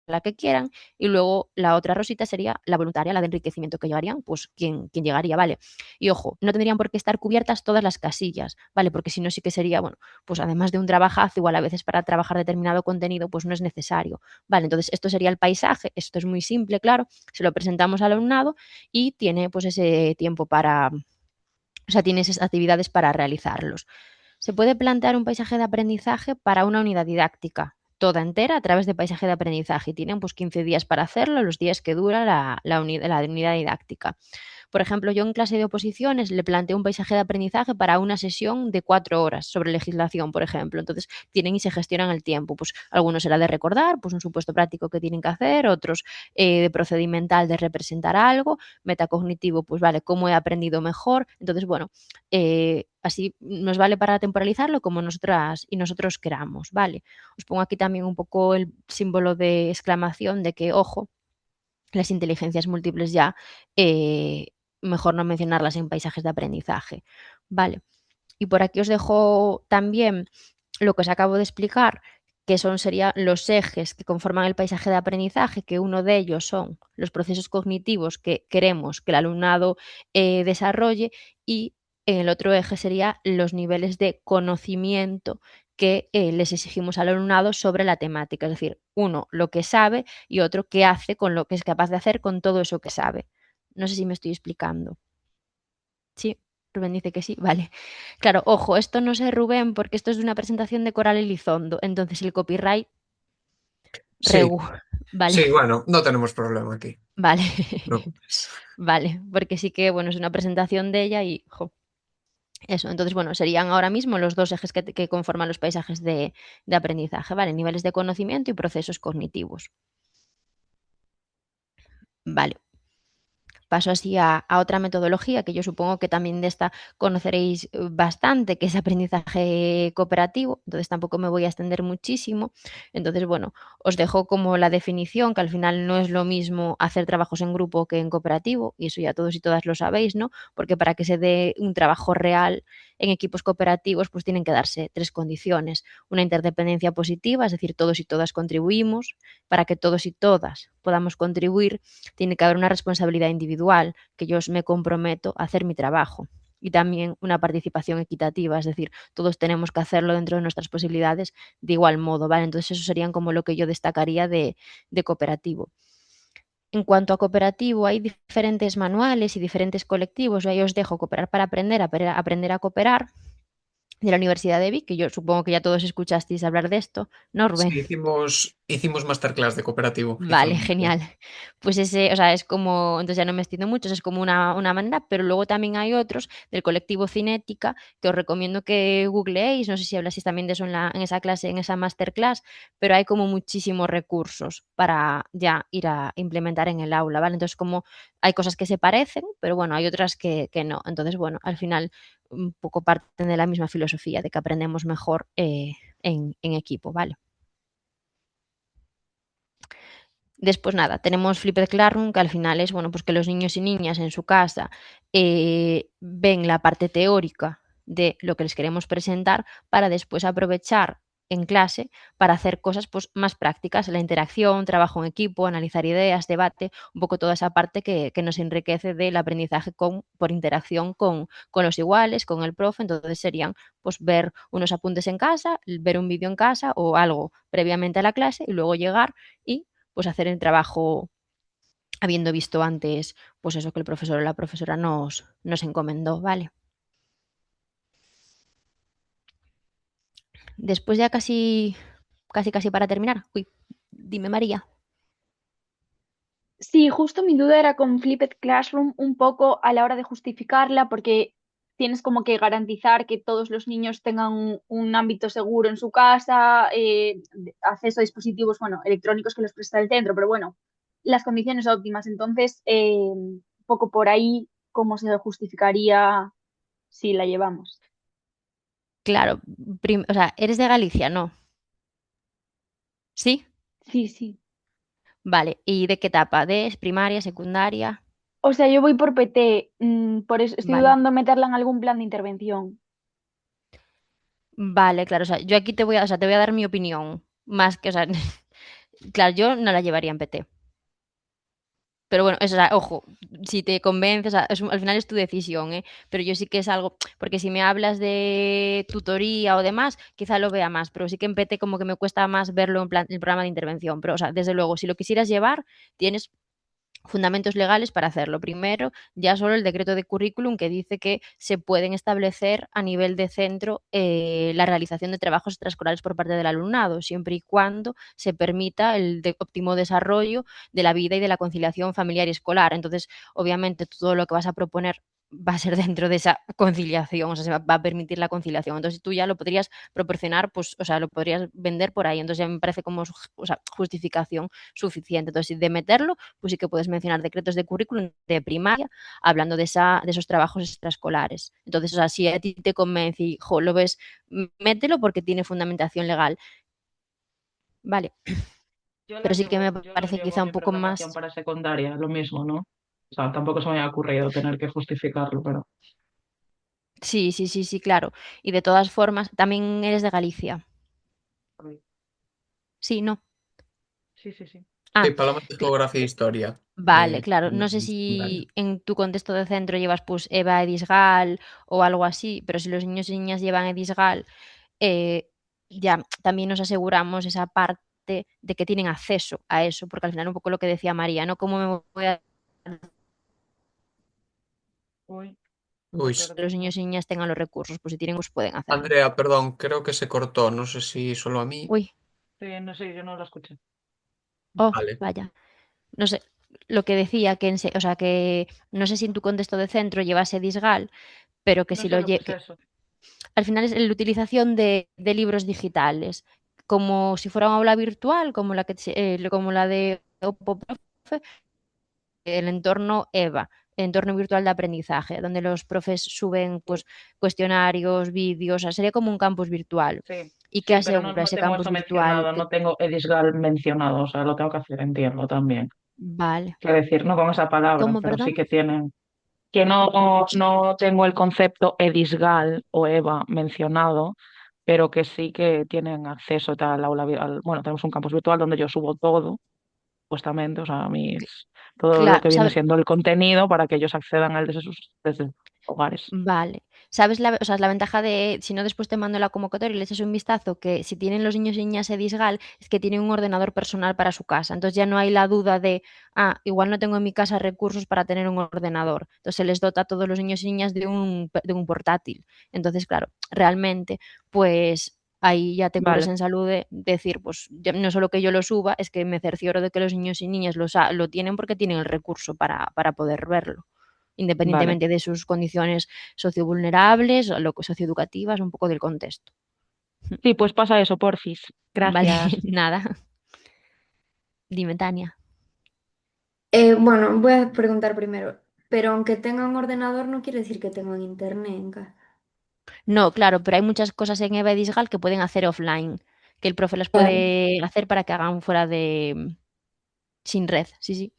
la que quieran, y luego la otra rosita sería la voluntaria, la de enriquecimiento, que llegarían, pues quien llegaría, ¿vale? Y ojo, no tendrían por qué estar cubiertas todas las casillas, ¿vale? Porque si no sí que sería, bueno, pues además de un trabajazo, igual a veces para trabajar determinado contenido, pues no es necesario, ¿vale? Entonces esto sería el paisaje, esto es muy simple, claro, se lo presentamos al alumnado y tiene pues ese tiempo para, o sea, tiene esas actividades para realizarlos. Se puede plantear un paisaje de aprendizaje para una unidad didáctica toda entera a través de paisaje de aprendizaje y tienen pues 15 días para hacerlo, los días que dura la unidad didáctica. Por ejemplo, yo en clase de oposiciones le planteé un paisaje de aprendizaje para una sesión de 4 horas sobre legislación, por ejemplo. Entonces, tienen y se gestionan el tiempo. Pues algunos será de recordar, pues un supuesto práctico que tienen que hacer, otros de procedimental de representar algo, metacognitivo, pues vale, cómo he aprendido mejor. Entonces, bueno, así nos vale para temporalizarlo como nosotras y nosotros queramos, ¿vale? Os pongo aquí también un poco el símbolo de exclamación de que, ojo, las inteligencias múltiples ya, mejor no mencionarlas en paisajes de aprendizaje, ¿vale? Y por aquí os dejo también lo que os acabo de explicar, que serían los ejes que conforman el paisaje de aprendizaje, que uno de ellos son los procesos cognitivos que queremos que el alumnado desarrolle y en el otro eje sería los niveles de conocimiento que les exigimos al alumnado sobre la temática, es decir, uno lo que sabe y otro qué hace con lo que es capaz de hacer con todo eso que sabe. No sé si me estoy explicando. Sí, Rubén dice que sí, vale. Claro, ojo, esto no sé, Rubén, porque esto es de una presentación de Coral Elizondo, entonces el copyright Sí, vale, sí, bueno, no tenemos problema aquí, vale, no te preocupes. vale, porque sí que, bueno, es una presentación de ella y, jo, eso. Entonces, bueno, serían ahora mismo los dos ejes que conforman los paisajes de aprendizaje, ¿vale? Niveles de conocimiento y procesos cognitivos. Vale. Paso así a otra metodología que yo supongo que también de esta conoceréis bastante, que es aprendizaje cooperativo, entonces tampoco me voy a extender muchísimo. Entonces, bueno, os dejo como la definición, que al final no es lo mismo hacer trabajos en grupo que en cooperativo, y eso ya todos y todas lo sabéis, ¿no? Porque para que se dé un trabajo real en equipos cooperativos, pues tienen que darse 3 condiciones. Una interdependencia positiva, es decir, todos y todas contribuimos. Para que todos y todas podamos contribuir, tiene que haber una responsabilidad individual, que yo me comprometo a hacer mi trabajo. Y también una participación equitativa, es decir, todos tenemos que hacerlo dentro de nuestras posibilidades de igual modo, ¿vale? Entonces eso serían como lo que yo destacaría de cooperativo. En cuanto a cooperativo, hay diferentes manuales y diferentes colectivos. Yo ahí os dejo Cooperar para aprender a cooperar, de la Universidad de Vic, que yo supongo que ya todos escuchasteis hablar de esto, ¿no, Rubén? Sí, hicimos masterclass de cooperativo, hizo Vale, la universidad. genial. Pues ese, o sea, es como, entonces ya no me extiendo mucho, es como una manera, pero luego también hay otros del colectivo Cinética que os recomiendo que googleéis, no sé si hablasteis también de eso en esa clase, en esa masterclass, pero hay como muchísimos recursos para ya ir a implementar en el aula, ¿vale? Entonces como hay cosas que se parecen, pero bueno, hay otras que no. Entonces, bueno, al final un poco parten de la misma filosofía, de que aprendemos mejor en equipo, ¿vale? Después nada, tenemos Flipped Classroom, que al final es, bueno, pues que los niños y niñas en su casa ven la parte teórica de lo que les queremos presentar para después aprovechar en clase para hacer cosas pues, más prácticas, la interacción, trabajo en equipo, analizar ideas, debate, un poco toda esa parte que nos enriquece del aprendizaje por interacción con los iguales, con el profe. Entonces serían pues ver unos apuntes en casa, ver un vídeo en casa o algo previamente a la clase y luego llegar y pues hacer el trabajo habiendo visto antes, pues eso que el profesor o la profesora nos encomendó, ¿vale? Después ya casi para terminar. Uy, dime María. Sí, justo mi duda era con Flipped Classroom un poco a la hora de justificarla, porque tienes como que garantizar que todos los niños tengan un ámbito seguro en su casa, acceso a dispositivos, bueno, electrónicos que los presta el centro, pero bueno, las condiciones óptimas. Entonces, un poco por ahí, ¿cómo se justificaría si la llevamos? Claro, o sea, eres de Galicia, ¿no? ¿Sí? Sí, sí. Vale, ¿y de qué etapa? ¿De primaria, secundaria? O sea, yo voy por PT, por eso estoy Vale. dudando meterla en algún plan de intervención. Vale, claro, o sea, yo aquí te voy a, o sea, te voy a dar mi opinión, más que, o sea, claro, yo no la llevaría en PT. Pero bueno, o sea, ojo, si te convences, o sea, al final es tu decisión, ¿eh? Pero yo sí que es algo, porque si me hablas de tutoría o demás, quizá lo vea más, pero sí que en PT como que me cuesta más verlo en plan, el programa de intervención. Pero, o sea, desde luego, si lo quisieras llevar, tienes fundamentos legales para hacerlo. Primero, ya solo el decreto de currículum que dice que se pueden establecer a nivel de centro la realización de trabajos extraescolares por parte del alumnado, siempre y cuando se permita el óptimo desarrollo de la vida y de la conciliación familiar y escolar. Entonces, obviamente, todo lo que vas a proponer va a ser dentro de esa conciliación, o sea, va a permitir la conciliación. Entonces, tú ya lo podrías proporcionar, pues, o sea, lo podrías vender por ahí. Entonces, ya me parece como, o sea, justificación suficiente. Entonces, de meterlo, pues sí que puedes mencionar decretos de currículum de primaria hablando de esos trabajos extraescolares. Entonces, o sea, si a ti te convence y lo ves, mételo porque tiene fundamentación legal. Vale, pero sí que me Yo lo parece llevo quizá en un mi poco programación más. para secundaria, lo mismo, ¿no? O sea, tampoco se me había ocurrido tener que justificarlo, pero Sí, sí, sí, sí, claro. Y de todas formas, también eres de Galicia. Sí, ¿no? sí, sí, sí. Sí, Ah, para la de geografía e historia. vale, claro. No sé En secundaria. si en tu contexto de centro llevas pues EVA, Edisgal o algo así, pero si los niños y niñas llevan Edisgal, ya también nos aseguramos esa parte de que tienen acceso a eso, porque al final un poco lo que decía María, ¿no? ¿Cómo me voy a Uy, te Uy, que los perdimos. niños y niñas tengan los recursos? Pues si tienen, pues pueden hacerlo. Andrea, perdón, creo que se cortó. No sé si solo a mí. Uy, Sí, no sé, yo no lo escuché. oh, Vale. vaya. No sé, lo que decía, que, o sea, que no sé si en tu contexto de centro llevase Disgal, pero que No si sé lo lo que es que eso. al final es la utilización de libros digitales, como si fuera una aula virtual, como la, como la de Oppo Profe, el entorno EVA, entorno virtual de aprendizaje, donde los profes suben Sí, pues cuestionarios, vídeos, o sea, sería como un campus virtual. sí, ¿Y qué sí, pero no, asegura no ese tengo campus eso virtual? mencionado, no tengo Edisgal mencionado, o sea, lo tengo que hacer, entiendo también. Vale. Quiero decir, no con esa palabra, ¿Cómo, pero sí perdón? que tienen. Que no, no tengo el concepto Edisgal o EVA mencionado, pero que sí que tienen acceso al aula, bueno, tenemos un campus virtual donde yo subo todo, supuestamente, o sea, todo lo Claro, que viene ¿sabes? siendo el contenido para que ellos accedan a él desde sus hogares. Vale. ¿Sabes o sea, la ventaja de, si no después te mando la convocatoria y le echas un vistazo, que si tienen los niños y niñas Edisgal, es que tienen un ordenador personal para su casa. Entonces ya no hay la duda de, igual no tengo en mi casa recursos para tener un ordenador. Entonces se les dota a todos los niños y niñas de un portátil. Entonces, claro, realmente, pues ahí ya te cubres Vale, en salud de decir, pues no solo que yo lo suba, es que me cercioro de que los niños y niñas lo tienen porque tienen el recurso para poder verlo vale. independientemente de sus condiciones sociovulnerables, o socioeducativas, un poco del contexto. Sí, pues pasa eso, porfis. Vale, Gracias. nada. Dime, Tania. Bueno, voy a preguntar primero, pero aunque tengan ordenador no quiere decir que tengan internet en casa. No, claro, pero hay muchas cosas en Eva y Disgal que pueden hacer offline, que el profe las Vale. puede hacer para que hagan fuera de sin red. Sí, sí.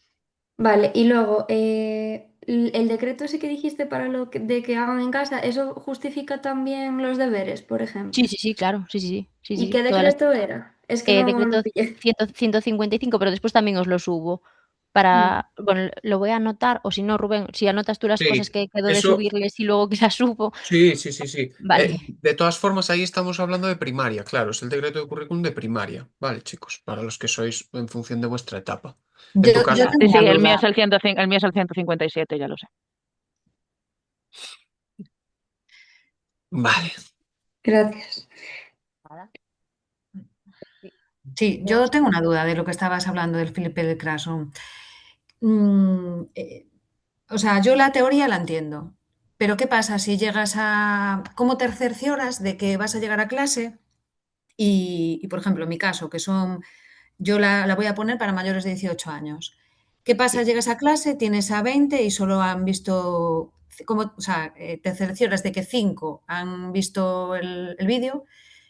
Vale, y luego, el decreto ese que dijiste para de que hagan en casa, ¿eso justifica también los deberes, por Sí, ejemplo? sí, sí, claro. Sí, sí, sí. Sí, ¿Y sí. qué Todas las decreto era? Es que no lo decreto pillé. 155, pero después también os lo subo Mm. para, bueno, lo voy a anotar, o si no, Rubén, si anotas tú las cosas Sí, que quedó de eso, subirles y luego que las subo, sí, sí, sí, sí. vale. De todas formas, ahí estamos hablando de primaria, claro, es el decreto de currículum de primaria. Vale, chicos, para los que sois en función de vuestra etapa. En tu Yo caso, Sí, sí, tenía el mío duda. es el mío es el 157, ya lo sé. vale. Gracias. Nada. Sí. Sí, yo tengo una duda de lo que estabas hablando del Philip L. Classroom. Mm, eh, o sea, yo la teoría la entiendo, Pero ¿qué pasa si llegas a, cómo te cercioras de que vas a llegar a clase? Por ejemplo, en mi caso, que son, yo la voy a poner para mayores de 18 años. ¿Qué pasa? Sí, Llegas a clase, tienes a 20 y solo han visto, como, o sea, te cercioras de que 5 han visto el vídeo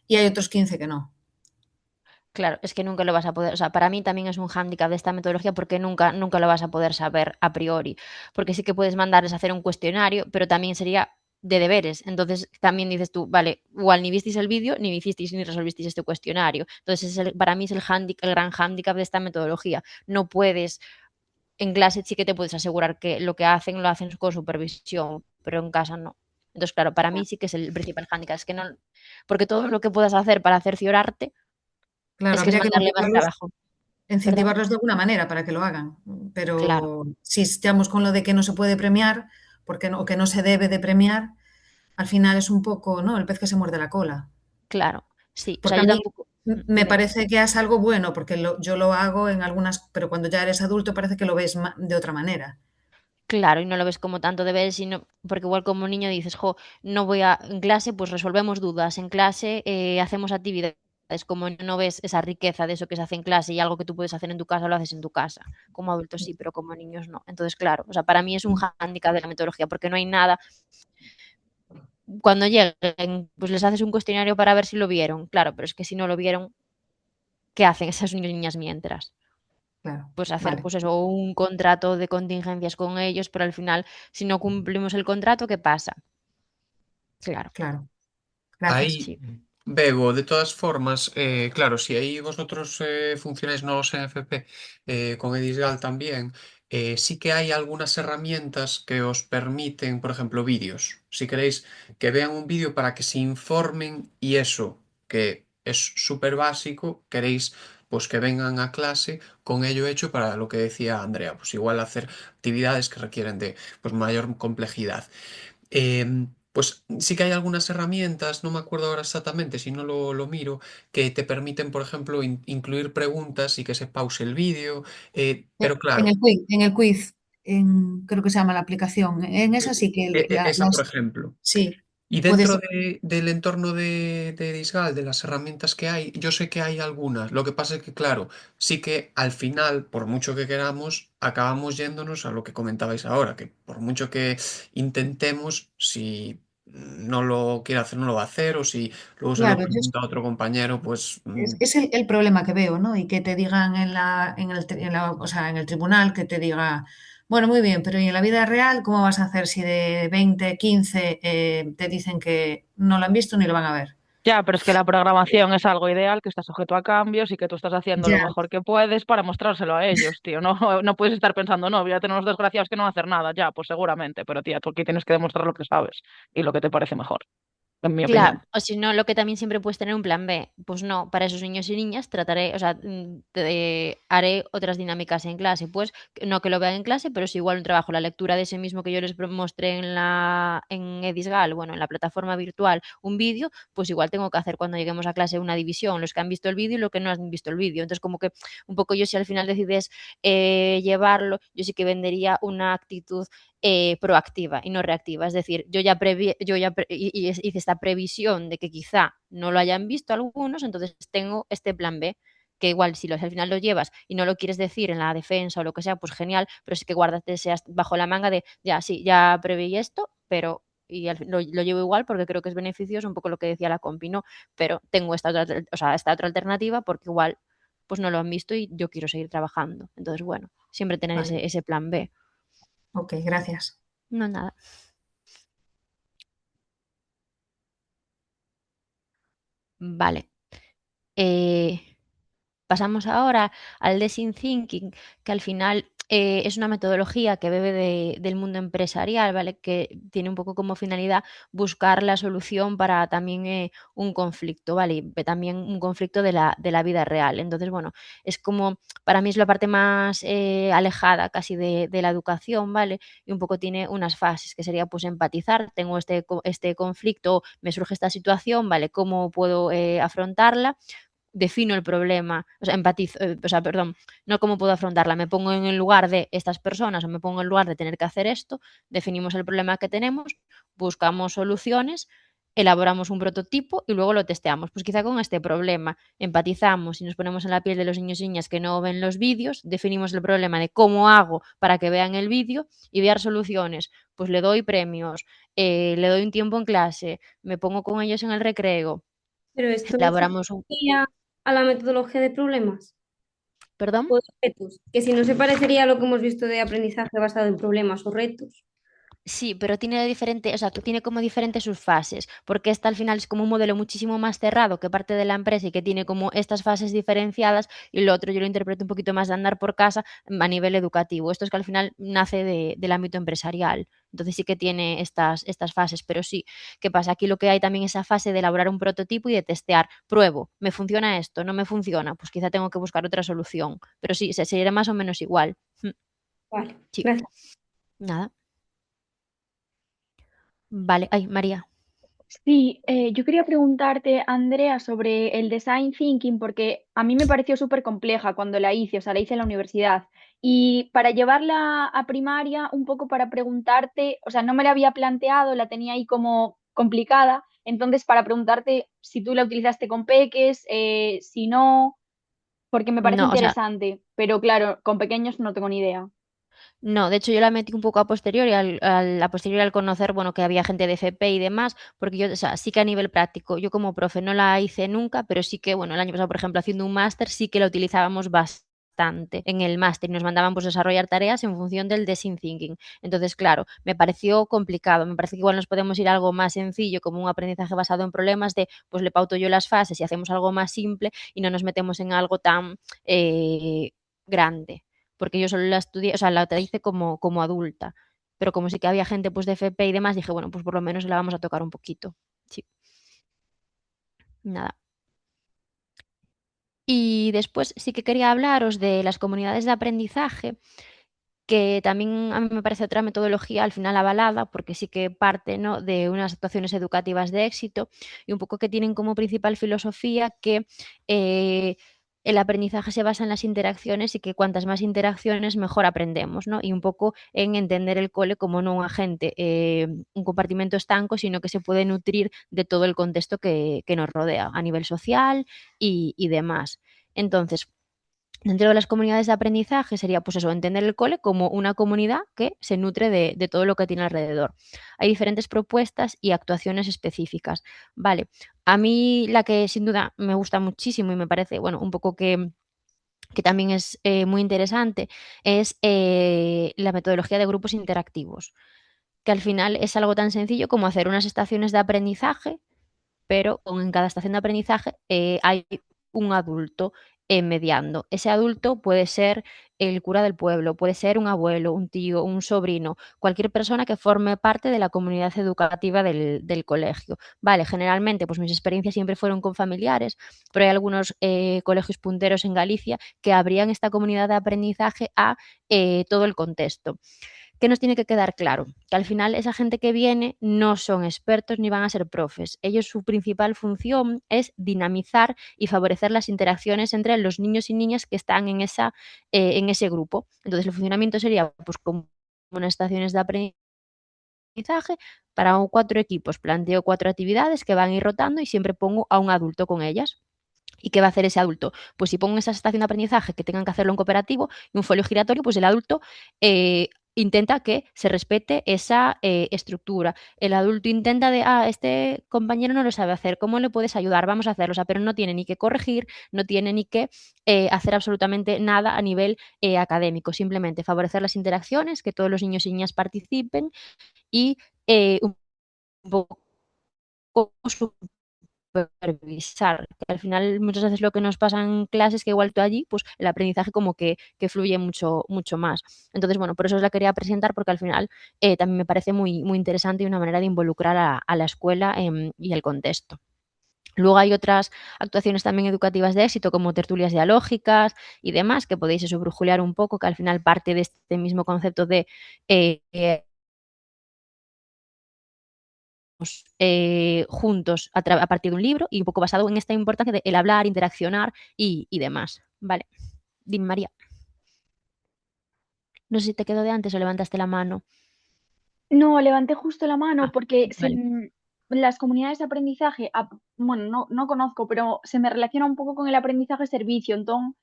y hay otros 15 que no. claro, es que nunca lo vas a poder, o sea, para mí también es un hándicap de esta metodología porque nunca lo vas a poder saber a priori, porque sí que puedes mandarles a hacer un cuestionario, pero también sería de deberes. Entonces también dices tú, vale, igual ni visteis el vídeo, ni hicisteis ni resolvisteis este cuestionario. Entonces para mí es el gran hándicap de esta metodología. No puedes, en clase sí que te puedes asegurar que lo que hacen lo hacen con supervisión, pero en casa no. Entonces, claro, para mí sí que es el principal hándicap, es que no, porque todo lo que puedas hacer para cerciorarte Claro, es habría que mandarle más trabajo. ¿Perdón? incentivarlos de alguna manera para que lo hagan. Claro, Pero si estamos con lo de que no se puede premiar, porque no, o que no se debe de premiar, al final es un poco, ¿no? El pez que se muerde la cola. claro. Sí, o sea, Porque a yo mí tampoco me dime. parece que es algo bueno, porque yo lo hago en algunas, pero cuando ya eres adulto parece que lo ves de otra manera. Claro, y no lo ves como tanto deberes, sino porque igual como niño dices: "Jo, no voy a en clase, pues resolvemos dudas, en clase, hacemos actividades", como no ves esa riqueza de eso que se hace en clase y algo que tú puedes hacer en tu casa, lo haces en tu casa. Como adultos sí, pero como niños no. Entonces, claro, o sea, para mí es un hándicap de la metodología, porque no hay nada cuando lleguen, pues les haces un cuestionario para ver si lo vieron, claro, pero es que si no lo vieron, ¿qué hacen esas niñas mientras? Claro, Pues hacer, vale, pues eso, un contrato de contingencias con ellos, pero al final, si no cumplimos el contrato, ¿qué pasa? Claro, claro. Gracias. Ahí, sí. Bego, de todas formas, claro, si ahí vosotros funcionáis no los NFP con Edisgal también, sí que hay algunas herramientas que os permiten, por ejemplo, vídeos. Si queréis que vean un vídeo para que se informen y eso, que es súper básico, queréis pues que vengan a clase con ello hecho para lo que decía Andrea, pues igual hacer actividades que requieren de pues mayor complejidad. Pues sí que hay algunas herramientas, no me acuerdo ahora exactamente, si no lo miro, que te permiten, por ejemplo, incluir preguntas y que se pause el vídeo. Pero En claro, el quiz, en el quiz, creo que se llama la aplicación. En esa sí que esa, por ejemplo. sí, Y puede dentro ser. del entorno de Disgal, de las herramientas que hay, yo sé que hay algunas. Lo que pasa es que, claro, sí que al final, por mucho que queramos, acabamos yéndonos a lo que comentabais ahora, que por mucho que intentemos, si no lo quiere hacer, no lo va a hacer, o si luego se lo Claro, pregunta a otro compañero, pues es el problema que veo, ¿no? Y que te digan o sea, en el tribunal, que te diga, bueno, muy bien, pero ¿y en la vida real cómo vas a hacer si de 20 15 te dicen que no lo han visto ni lo van a ver? Ya, pero es que la programación es algo ideal, que está sujeto a cambios y que tú estás haciendo lo Ya, mejor que puedes para mostrárselo a ellos, tío. No, no puedes estar pensando, no, voy a tener unos desgraciados que no van a hacer nada. Ya, pues seguramente, pero tía, tú aquí tienes que demostrar lo que sabes y lo que te parece mejor, en mi Claro, opinión. o si no, lo que también siempre puedes tener un plan B. Pues no, para esos niños y niñas trataré, o sea, haré otras dinámicas en clase. Pues no que lo vean en clase, pero es igual un trabajo. La lectura de ese mismo que yo les mostré en Edisgal, bueno, en la plataforma virtual, un vídeo, pues igual tengo que hacer cuando lleguemos a clase una división, los que han visto el vídeo y los que no han visto el vídeo. Entonces, como que un poco yo si al final decides llevarlo, yo sí que vendería una actitud proactiva y no reactiva. Es decir, hice esta previsión de que quizá no lo hayan visto algunos, entonces tengo este plan B, que igual si al final lo llevas y no lo quieres decir en la defensa o lo que sea, pues genial, pero sí que guárdate seas bajo la manga de, ya, sí, ya preveí esto, pero y lo llevo igual porque creo que es beneficioso, un poco lo que decía la compi, ¿no? Pero tengo esta otra alternativa porque igual pues no lo han visto y yo quiero seguir trabajando. Entonces, bueno, siempre tener vale, ese plan B. ok, gracias. No, nada. Vale. Eh, Pasamos ahora al design thinking, que al final es una metodología que bebe del mundo empresarial, ¿vale? Que tiene un poco como finalidad buscar la solución para también un conflicto, ¿vale? Y también un conflicto de la vida real. Entonces, bueno, es como, para mí es la parte más alejada casi de la educación, ¿vale? Y un poco tiene unas fases, que sería pues empatizar, tengo este conflicto, me surge esta situación, ¿vale? ¿Cómo puedo afrontarla? defino el problema, o sea, empatizo, o sea, perdón, no cómo puedo afrontarla, me pongo en el lugar de estas personas o me pongo en el lugar de tener que hacer esto, definimos el problema que tenemos, buscamos soluciones, elaboramos un prototipo y luego lo testeamos. Pues quizá con este problema empatizamos y nos ponemos en la piel de los niños y niñas que no ven los vídeos, definimos el problema de cómo hago para que vean el vídeo y ver soluciones. Pues le doy premios, le doy un tiempo en clase, me pongo con ellos en el recreo, Pero esto no se elaboramos un... parecería a la metodología de problemas ¿Perdón? o de retos, que si no se parecería a lo que hemos visto de aprendizaje basado en problemas o retos. Sí, pero tiene diferente, o sea, tiene como diferentes sus fases, porque esta al final es como un modelo muchísimo más cerrado que parte de la empresa y que tiene como estas fases diferenciadas y lo otro yo lo interpreto un poquito más de andar por casa a nivel educativo. Esto es que al final nace del ámbito empresarial, entonces sí que tiene estas fases, pero sí, ¿qué pasa? Aquí lo que hay también es esa fase de elaborar un prototipo y de testear, pruebo, ¿me funciona esto? ¿No me funciona? Pues quizá tengo que buscar otra solución, pero sí, se seguirá más o menos igual. Vale, Sí, gracias. nada. Vale, ay, María. Sí, yo quería preguntarte, Andrea, sobre el design thinking, porque a mí me pareció súper compleja cuando la hice, o sea, la hice en la universidad. Y para llevarla a primaria, un poco para preguntarte, o sea, no me la había planteado, la tenía ahí como complicada. Entonces, para preguntarte si tú la utilizaste con peques, si no, porque me parece No, o sea, interesante, pero claro, con pequeños no tengo ni idea. no, de hecho yo la metí un poco a posteriori, a posteriori al conocer, bueno, que había gente de FP y demás, porque yo, o sea, sí que a nivel práctico, yo como profe no la hice nunca, pero sí que, bueno, el año pasado, por ejemplo, haciendo un máster, sí que la utilizábamos bastante en el máster y nos mandaban pues desarrollar tareas en función del design thinking. Entonces, claro, me pareció complicado, me parece que igual nos podemos ir a algo más sencillo, como un aprendizaje basado en problemas de, pues le pauto yo las fases y hacemos algo más simple y no nos metemos en algo tan grande porque yo solo la estudié, o sea, la hice como adulta, pero como sí que había gente pues de FP y demás, dije, bueno, pues por lo menos la vamos a tocar un poquito. Sí, nada. Y después sí que quería hablaros de las comunidades de aprendizaje, que también a mí me parece otra metodología al final avalada, porque sí que parte, ¿no?, de unas actuaciones educativas de éxito y un poco que tienen como principal filosofía que el aprendizaje se basa en las interacciones y que cuantas más interacciones mejor aprendemos, ¿no? Y un poco en entender el cole como no un agente, un compartimento estanco, sino que se puede nutrir de todo el contexto que nos rodea a nivel social y demás. Entonces, dentro de las comunidades de aprendizaje sería pues eso, entender el cole como una comunidad que se nutre de todo lo que tiene alrededor. Hay diferentes propuestas y actuaciones específicas. Vale, a mí la que sin duda me gusta muchísimo y me parece, bueno, un poco que también es muy interesante, es la metodología de grupos interactivos, que al final es algo tan sencillo como hacer unas estaciones de aprendizaje pero en cada estación de aprendizaje hay un adulto mediando. Ese adulto puede ser el cura del pueblo, puede ser un abuelo, un tío, un sobrino, cualquier persona que forme parte de la comunidad educativa del colegio. Vale, generalmente, pues mis experiencias siempre fueron con familiares, pero hay algunos colegios punteros en Galicia que abrían esta comunidad de aprendizaje a todo el contexto. ¿Qué nos tiene que quedar claro? Que al final esa gente que viene no son expertos ni van a ser profes. Ellos su principal función es dinamizar y favorecer las interacciones entre los niños y niñas que están en ese grupo. Entonces el funcionamiento sería pues como unas estaciones de aprendizaje para 4 equipos. Planteo 4 actividades que van a ir rotando y siempre pongo a un adulto con ellas. ¿Y qué va a hacer ese adulto? Pues si pongo en esa estación de aprendizaje que tengan que hacerlo en cooperativo y un folio giratorio, pues el adulto intenta que se respete esa estructura. El adulto intenta de, este compañero no lo sabe hacer, ¿cómo le puedes ayudar? Vamos a hacerlo, o sea, pero no tiene ni que corregir, no tiene ni que hacer absolutamente nada a nivel académico, simplemente favorecer las interacciones, que todos los niños y niñas participen y un poco supervisar, que al final muchas veces lo que nos pasa en clases es que igual tú allí, pues el aprendizaje como que fluye mucho, mucho más. Entonces, bueno, por eso os la quería presentar porque al final también me parece muy, muy interesante y una manera de involucrar a la escuela y el contexto. Luego hay otras actuaciones también educativas de éxito, como tertulias dialógicas y demás, que podéis eso brujulear un poco, que al final parte de este mismo concepto de juntos a partir de un libro y un poco basado en esta importancia de el hablar, interaccionar y demás. Vale, dime María. No sé si te quedó de antes o levantaste la mano. No, levanté justo la mano Ah, porque vale. las comunidades de aprendizaje, bueno, no conozco, pero se me relaciona un poco con el aprendizaje servicio, entonces,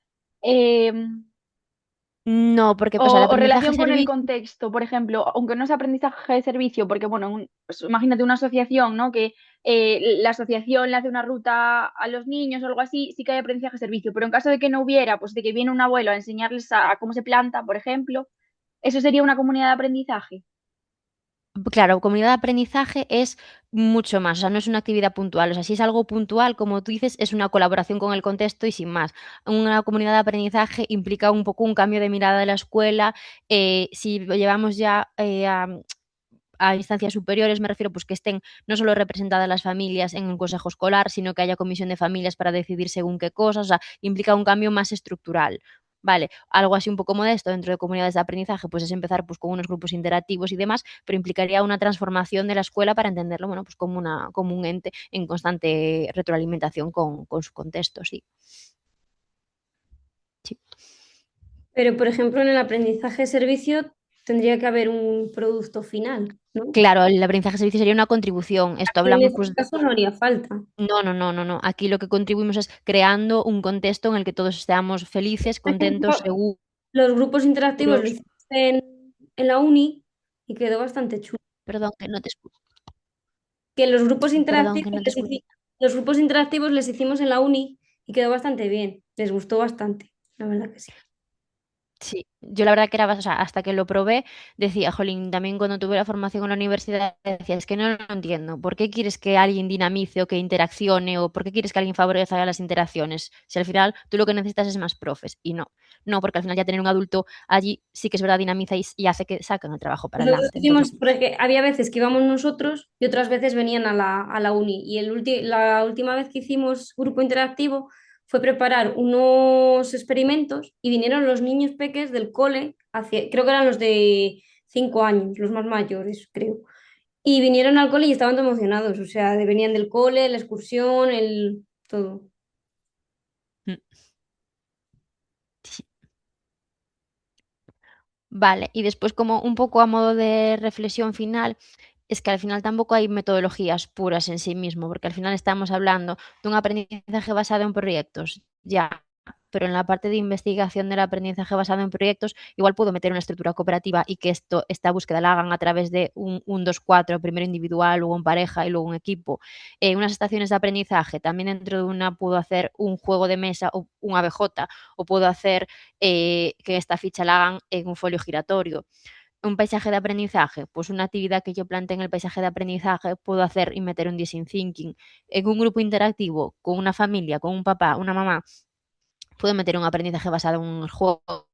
No, porque, o sea, el o aprendizaje relación con el servicio. contexto, por ejemplo, aunque no es aprendizaje de servicio, porque bueno, pues imagínate una asociación, ¿no? Que la asociación le hace una ruta a los niños o algo así, sí que hay aprendizaje de servicio, pero en caso de que no hubiera, pues de que viene un abuelo a enseñarles a cómo se planta, por ejemplo, eso sería una comunidad de aprendizaje. Claro, comunidad de aprendizaje es mucho más, o sea, no es una actividad puntual, o sea, si es algo puntual, como tú dices, es una colaboración con el contexto y sin más. Una comunidad de aprendizaje implica un poco un cambio de mirada de la escuela, si lo llevamos ya a instancias superiores, me refiero pues que estén no solo representadas las familias en un consejo escolar, sino que haya comisión de familias para decidir según qué cosas, o sea, implica un cambio más estructural. Vale, algo así un poco modesto dentro de comunidades de aprendizaje, pues es empezar pues con unos grupos interactivos y demás, pero implicaría una transformación de la escuela para entenderlo, bueno, pues como un ente en constante retroalimentación con su contexto, sí. Sí. Pero, por ejemplo, en el aprendizaje de servicio tendría que haber un producto final, ¿no? Claro, el aprendizaje de servicio sería una contribución. Esto En hablamos este pues. caso no haría falta. No. Aquí lo que contribuimos es creando un contexto en el que todos estemos felices, Por contentos, ejemplo, seguros. los grupos interactivos lo hicimos en la uni y quedó bastante chulo. Perdón, que no te escucho. Que los grupos Perdón, que interactivos no te escucho. los grupos interactivos les hicimos en la uni y quedó bastante bien. Les gustó bastante, la verdad que sí. Sí, yo la verdad que era, o sea, hasta que lo probé, decía, jolín, también cuando tuve la formación en la universidad, decía, es que no lo entiendo. ¿Por qué quieres que alguien dinamice o que interaccione o por qué quieres que alguien favorezca las interacciones? Si al final tú lo que necesitas es más profes. Y no, porque al final ya tener un adulto allí sí que es verdad dinamiza y hace que saquen el trabajo para Nosotros adelante. hicimos, Entonces, porque había veces que íbamos nosotros y otras veces venían a la uni. Y la última vez que hicimos grupo interactivo fue preparar unos experimentos y vinieron los niños peques del cole, creo que eran los de 5 años, los más mayores, creo. Y vinieron al cole y estaban todos emocionados, o sea, venían del cole, la excursión, todo. mm, sí. Vale, y después como un poco a modo de reflexión final, es que al final tampoco hay metodologías puras en sí mismo, porque al final estamos hablando de un aprendizaje basado en proyectos, ya, pero en la parte de investigación del aprendizaje basado en proyectos, igual puedo meter una estructura cooperativa y que esta búsqueda la hagan a través de un 2-4, primero individual, luego en pareja y luego en equipo. Unas estaciones de aprendizaje, también dentro de una puedo hacer un juego de mesa o un ABJ, o puedo hacer que esta ficha la hagan en un folio giratorio. Un paisaje de aprendizaje, pues una actividad que yo plantee en el paisaje de aprendizaje puedo hacer y meter un design thinking. En un grupo interactivo, con una familia, con un papá, una mamá, puedo meter un aprendizaje basado en un juego.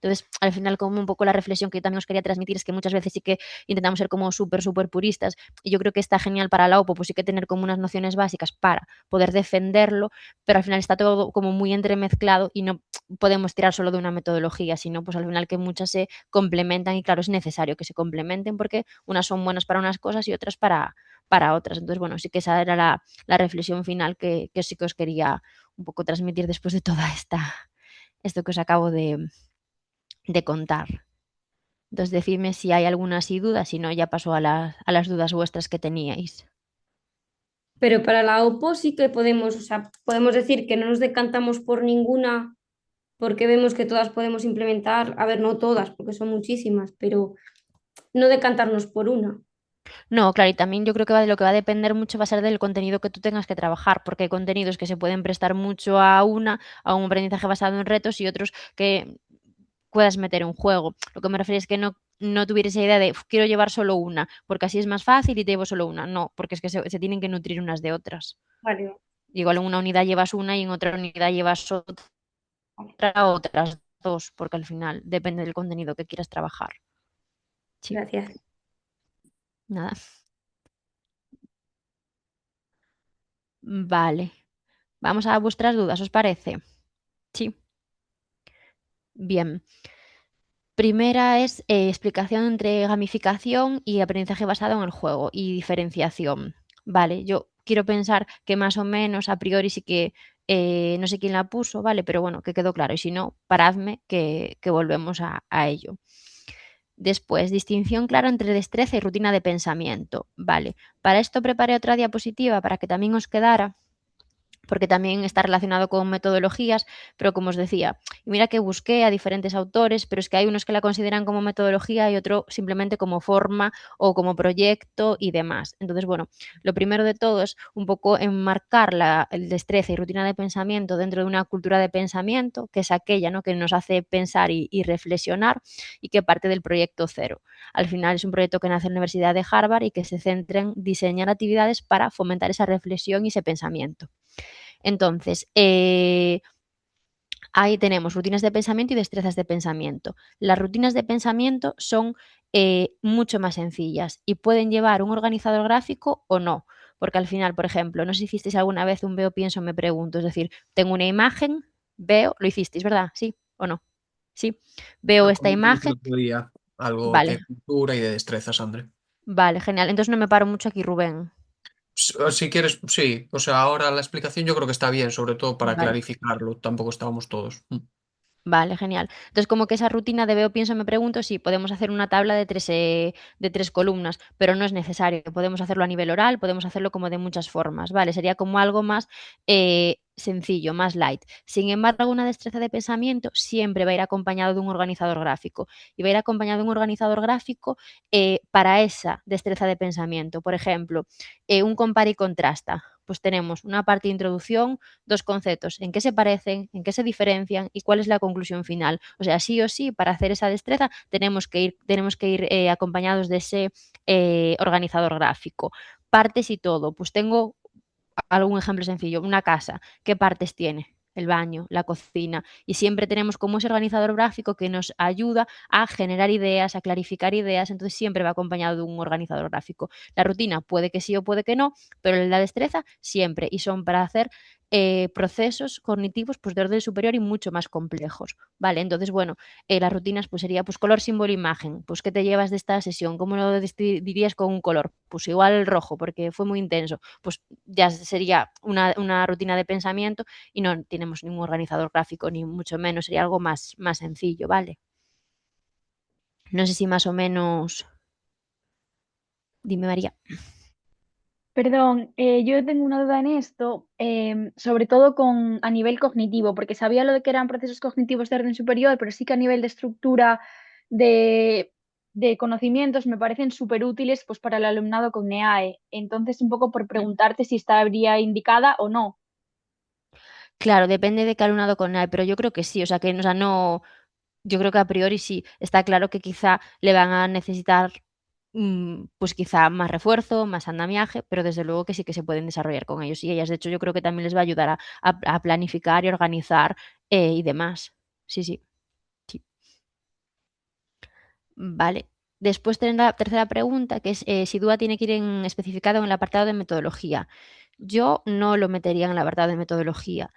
Entonces, al final, como un poco la reflexión que yo también os quería transmitir es que muchas veces sí que intentamos ser como súper puristas y yo creo que está genial para la OPO, pues sí que tener como unas nociones básicas para poder defenderlo, pero al final está todo como muy entremezclado y no podemos tirar solo de una metodología, sino pues al final que muchas se complementan y claro, es necesario que se complementen porque unas son buenas para unas cosas y otras para otras. Entonces, bueno, sí que esa era la reflexión final que sí que os quería un poco transmitir después de toda esto que os acabo de contar. Entonces, decidme si hay alguna así duda, si no, ya paso a las dudas vuestras que teníais. Pero para la OPO sí que podemos, o sea, podemos decir que no nos decantamos por ninguna porque vemos que todas podemos implementar, a ver, no todas, porque son muchísimas, pero no decantarnos por una. No, claro, y también yo creo que de lo que va a depender mucho va a ser del contenido que tú tengas que trabajar, porque hay contenidos que se pueden prestar mucho a un aprendizaje basado en retos y otros que puedas meter un juego. Lo que me refiero es que no tuviera esa idea de quiero llevar solo una, porque así es más fácil y te llevo solo una. No, porque es que se tienen que nutrir unas de otras. Vale, Igual en una unidad llevas una y en otra unidad llevas otra, vale. otras dos, porque al final depende del contenido que quieras trabajar. Sí, Gracias. nada. Vale. Vamos a vuestras dudas, ¿os parece? Sí. Bien. Primera es explicación entre gamificación y aprendizaje basado en el juego y diferenciación. Vale, yo quiero pensar que más o menos a priori sí que no sé quién la puso, vale, pero bueno, que quedó claro. Y si no, paradme que volvemos a ello. Después, distinción clara entre destreza y rutina de pensamiento. Vale, para esto preparé otra diapositiva para que también os quedara porque también está relacionado con metodologías, pero como os decía, mira que busqué a diferentes autores, pero es que hay unos que la consideran como metodología y otro simplemente como forma o como proyecto y demás. Entonces, bueno, lo primero de todo es un poco enmarcar el destreza y rutina de pensamiento dentro de una cultura de pensamiento, que es aquella, ¿no?, que nos hace pensar y reflexionar y que parte del proyecto cero. Al final es un proyecto que nace en la Universidad de Harvard y que se centra en diseñar actividades para fomentar esa reflexión y ese pensamiento. Entonces, ahí tenemos rutinas de pensamiento y destrezas de pensamiento. Las rutinas de pensamiento son mucho más sencillas y pueden llevar un organizador gráfico o no, porque al final, por ejemplo, no sé si hicisteis alguna vez un veo, pienso, me pregunto, es decir, tengo una imagen, veo, lo hicisteis, ¿verdad? ¿Sí o no? Sí, veo esta Comentamos el imagen, otro día algo vale, de cultura y de destrezas, André. vale, genial. Entonces no me paro mucho aquí, Rubén. Si quieres, sí, o sea, ahora la explicación yo creo que está bien, sobre todo para Vale. clarificarlo, tampoco estábamos todos. Vale, genial. Entonces, como que esa rutina de veo, pienso, me pregunto, sí, podemos hacer una tabla de tres columnas, pero no es necesario. Podemos hacerlo a nivel oral, podemos hacerlo como de muchas formas, ¿vale? Sería como algo más sencillo, más light. Sin embargo, una destreza de pensamiento siempre va a ir acompañado de un organizador gráfico y va a ir acompañado de un organizador gráfico para esa destreza de pensamiento. Por ejemplo, un compara y contrasta. Pues tenemos una parte de introducción, dos conceptos, en qué se parecen, en qué se diferencian y cuál es la conclusión final. O sea, sí o sí, para hacer esa destreza tenemos que ir acompañados de ese organizador gráfico. Partes y todo. Pues tengo algún ejemplo sencillo, una casa, ¿qué partes tiene? El baño, la cocina, y siempre tenemos como ese organizador gráfico que nos ayuda a generar ideas, a clarificar ideas, entonces siempre va acompañado de un organizador gráfico. La rutina puede que sí o puede que no, pero la destreza siempre, y son para hacer procesos cognitivos pues de orden superior y mucho más complejos, ¿vale? Entonces, bueno, las rutinas pues sería pues color, símbolo, imagen, pues ¿qué te llevas de esta sesión? ¿Cómo lo dirías con un color? Pues igual el rojo, porque fue muy intenso, pues ya sería una rutina de pensamiento y no tenemos ningún organizador gráfico, ni mucho menos, sería algo más sencillo, ¿vale? No sé si más o menos, dime María. Perdón, yo tengo una duda en esto, sobre todo a nivel cognitivo, porque sabía lo de que eran procesos cognitivos de orden superior, pero sí que a nivel de estructura de, de conocimientos me parecen súper útiles pues, para el alumnado con NEAE. Entonces, un poco por preguntarte si estaría indicada o no. Claro, depende de qué alumnado con él, pero yo creo que sí, o sea, que o sea, no, yo creo que a priori sí, está claro que quizá le van a necesitar pues quizá más refuerzo, más andamiaje, pero desde luego que sí que se pueden desarrollar con ellos y ellas. De hecho, yo creo que también les va a ayudar a planificar y organizar y demás. Sí, sí, sí. Vale. Después tenemos la tercera pregunta, que es si DUA tiene que ir especificado en el apartado de metodología. Yo no lo metería en el apartado de metodología.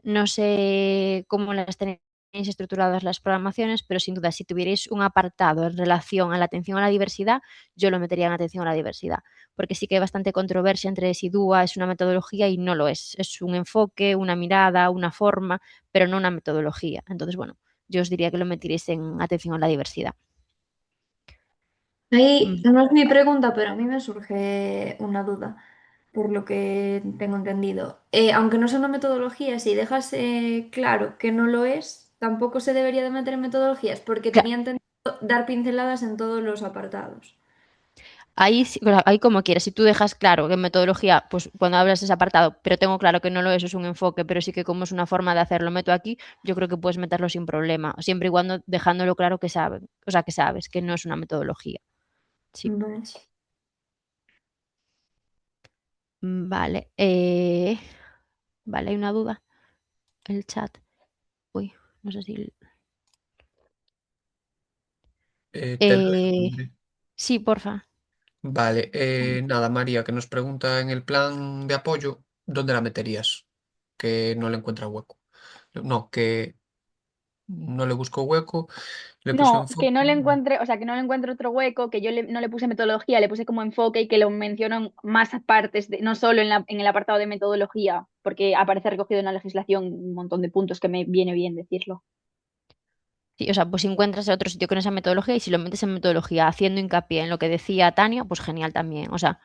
No sé cómo las tenéis estructuradas las programaciones, pero sin duda, si tuvierais un apartado en relación a la atención a la diversidad, yo lo metería en atención a la diversidad, porque sí que hay bastante controversia entre si DUA es una metodología y no lo es. Es un enfoque, una mirada, una forma, pero no una metodología. Entonces, bueno, yo os diría que lo metierais en atención a la diversidad. Ahí Mm. no es mi pregunta, pero a mí me surge una duda, por lo que tengo entendido. Aunque no sea una metodología, si dejas claro que no lo es, tampoco se debería de meter en metodologías, porque Cla- tenía entendido dar pinceladas en todos los apartados. Ahí, bueno, ahí como quieras, si tú dejas claro que en metodología, pues cuando hablas de ese apartado, pero tengo claro que no lo es un enfoque, pero sí que como es una forma de hacerlo, meto aquí, yo creo que puedes meterlo sin problema, siempre y cuando dejándolo claro que saben, o sea, que sabes que no es una metodología. Sí. Vale. Vale. Vale, hay una duda. El chat. Uy, no sé si. Te doy, Eh, André. sí, porfa. Vale, nada, María, que nos pregunta en el plan de apoyo, ¿dónde la meterías? Que no le encuentra hueco. No, que no le busco hueco, le puse No, que enfoque. no le encuentre, o sea, que no le encuentre otro hueco, que no le puse metodología, le puse como enfoque y que lo menciono en más partes, no solo en el apartado de metodología, porque aparece recogido en la legislación un montón de puntos que me viene bien decirlo. Sí, o sea, pues si encuentras otro sitio con esa metodología y si lo metes en metodología haciendo hincapié en lo que decía Tania, pues genial también. O sea,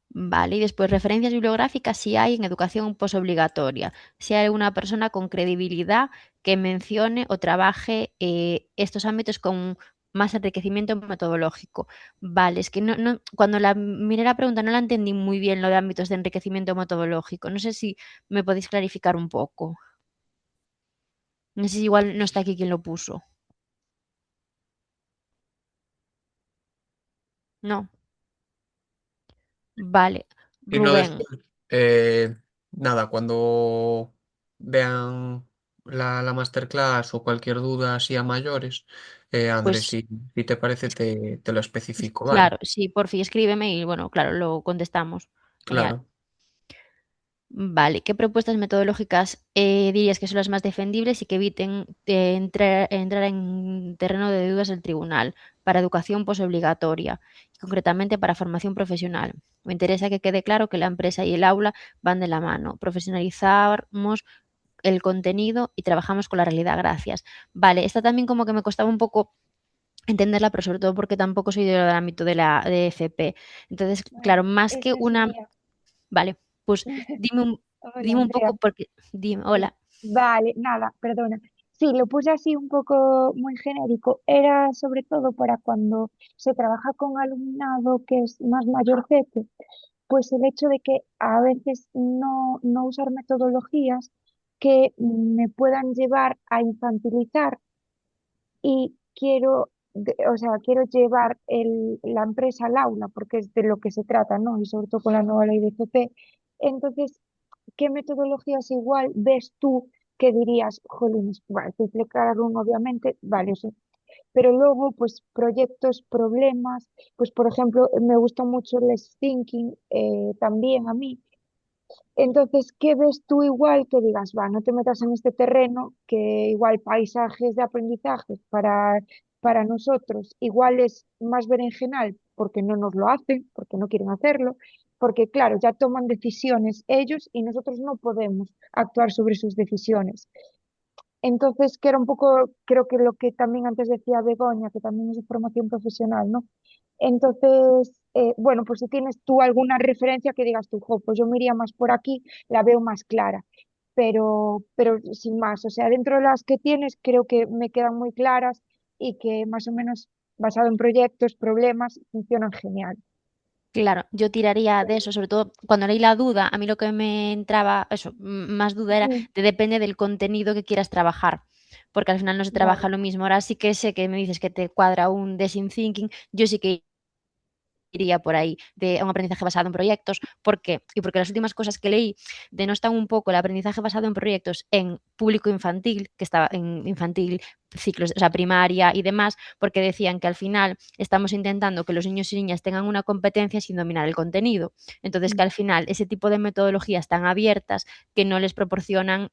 vale. Y después referencias bibliográficas si hay en educación posobligatoria. Si hay alguna persona con credibilidad que mencione o trabaje estos ámbitos con más enriquecimiento metodológico. Vale, es que cuando miré la pregunta no la entendí muy bien lo de ámbitos de enriquecimiento metodológico. No sé si me podéis clarificar un poco. No sé si igual no está aquí quien lo puso. No. Vale. Y no Rubén, después, eh, nada, cuando vean la masterclass o cualquier duda así a mayores, Andrés, pues si te parece, te lo especifico, ¿vale? claro, sí, por fin escríbeme y bueno, claro, lo contestamos. Genial. Claro. Vale, ¿qué propuestas metodológicas dirías que son las más defendibles y que eviten entrar en terreno de dudas del tribunal para educación posobligatoria y concretamente para formación profesional? Me interesa que quede claro que la empresa y el aula van de la mano. Profesionalizamos el contenido y trabajamos con la realidad. Gracias. Vale, esta también como que me costaba un poco entenderla, pero sobre todo porque tampoco soy del ámbito de la de FP. Entonces, claro, Vale, más que esta una, sería. vale, pues dime un, Hola, dime un Andrea. poco porque, dime, Sí, hola, vale, nada, perdona. Sí, lo puse así un poco muy genérico. Era sobre todo para cuando se trabaja con alumnado que es más mayorcete, pues el hecho de que a veces no usar metodologías que me puedan llevar a infantilizar y o sea, quiero llevar la empresa al aula, porque es de lo que se trata, ¿no? Y sobre todo con la nueva ley de FP. Entonces, ¿qué metodologías igual ves tú que dirías, jolines, vale, uno obviamente, vale, sí, pero luego, pues, proyectos, problemas, pues, por ejemplo, me gusta mucho el Less Thinking también a mí, entonces, ¿qué ves tú igual que digas, va, no te metas en este terreno, que igual paisajes de aprendizaje para nosotros igual es más berenjenal porque no nos lo hacen, porque no quieren hacerlo, porque claro, ya toman decisiones ellos y nosotros no podemos actuar sobre sus decisiones. Entonces, que era un poco, creo que lo que también antes decía Begoña, que también es de formación profesional, ¿no? Entonces, bueno, pues si tienes tú alguna referencia que digas tú, jo, pues yo me iría más por aquí, la veo más clara, pero sin más, o sea, dentro de las que tienes creo que me quedan muy claras y que más o menos basado en proyectos, problemas, funcionan genial. claro, yo tiraría de eso, sobre todo cuando leí la duda, a mí lo que me entraba, eso, más duda era Mm, de depende del contenido que quieras trabajar. Porque al final no se trabaja vale. lo mismo. Ahora sí que sé que me dices que te cuadra un design thinking. Yo sí que iría por ahí, de un aprendizaje basado en proyectos. ¿Por qué? Y porque las últimas cosas que leí denostan un poco el aprendizaje basado en proyectos en público infantil, que estaba en infantil, ciclos, o sea, primaria y demás, porque decían que al final estamos intentando que los niños y niñas tengan una competencia sin dominar el contenido. Entonces, que Mm, al final ese tipo de metodologías tan abiertas que no les proporcionan,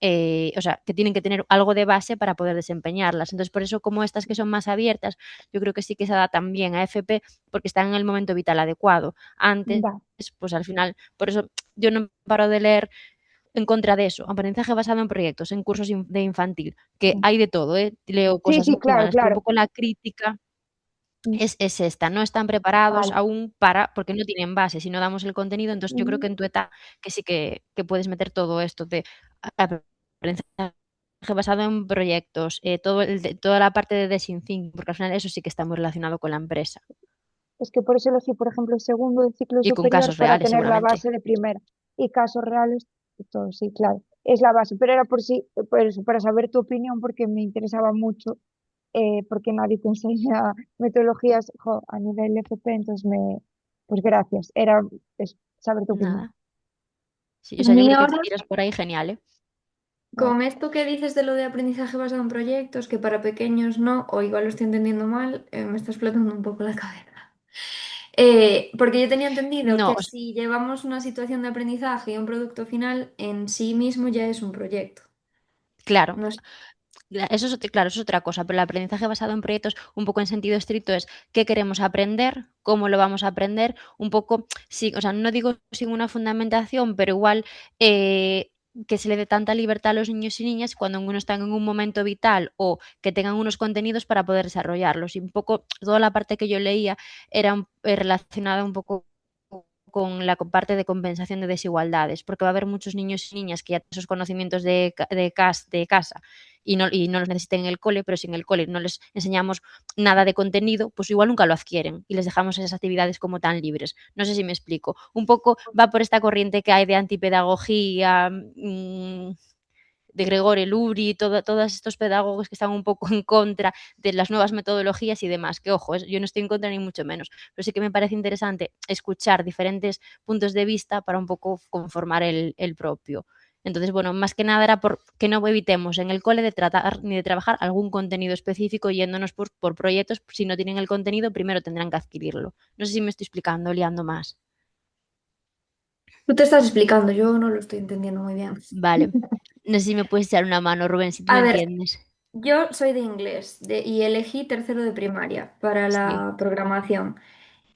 o sea, que tienen que tener algo de base para poder desempeñarlas. Entonces, por eso, como estas que son más abiertas, yo creo que sí que se adaptan bien a FP porque están en el momento vital adecuado. Antes, va. pues al final, por eso yo no paro de leer en contra de eso, aprendizaje basado en proyectos, en cursos de infantil, que Mm. hay de todo, ¿eh? Leo Sí, cosas sí, muy claro, buenas, pero un claro. poco la crítica Mm, es esta, no están preparados vale. aún porque no tienen base, si no damos el contenido, entonces yo creo que Ujú. en tu etapa que sí que puedes meter todo esto de aprendizaje basado en proyectos, toda la parte de design thinking, porque al final eso sí que está muy relacionado con la empresa Es que por eso elegí, por ejemplo, el segundo de ciclo y con superior casos para reales tener la seguramente. base de primera y casos reales y todo, sí, claro, es la base, pero era por sí, por eso, para saber tu opinión porque me interesaba mucho, porque nadie te enseña metodologías jo, a nivel FP, entonces pues gracias, era saber tu opinión. Nada. Sí, o A sea, yo mí creo que ahora, si tiras por ahí, genial, ¿eh? con esto que dices de lo de aprendizaje basado en proyectos, que para pequeños no, o igual lo estoy entendiendo mal, me está explotando un poco la cabeza. Porque yo tenía entendido No, que si llevamos una situación de aprendizaje y un producto final, en sí mismo ya es un proyecto. Claro, No sé. eso es, claro, eso es otra cosa, pero el aprendizaje basado en proyectos, un poco en sentido estricto, es qué queremos aprender, cómo lo vamos a aprender, un poco, sí, o sea, no digo sin una fundamentación, pero igual que se le dé tanta libertad a los niños y niñas cuando uno están en un momento vital o que tengan unos contenidos para poder desarrollarlos. Y un poco toda la parte que yo leía era relacionada un poco con la parte de compensación de desigualdades, porque va a haber muchos niños y niñas que ya tienen esos conocimientos de casa y no los necesiten en el cole, pero si en el cole no les enseñamos nada de contenido, pues igual nunca lo adquieren y les dejamos esas actividades como tan libres. No sé si me explico. Un poco va por esta corriente que hay de antipedagogía, de Gregorio Luri, todos estos pedagogos que están un poco en contra de las nuevas metodologías y demás, que ojo, yo no estoy en contra ni mucho menos, pero sí que me parece interesante escuchar diferentes puntos de vista para un poco conformar el propio. Entonces, bueno, más que nada era por que no evitemos en el cole de tratar ni de trabajar algún contenido específico yéndonos por proyectos. Si no tienen el contenido, primero tendrán que adquirirlo. No sé si me estoy explicando, liando más. Tú te estás explicando, yo no lo estoy entendiendo muy bien. Vale. No sé si me puedes echar una mano, Rubén, si tú A me ver, entiendes. yo soy de inglés y elegí tercero de primaria para Sí. la programación.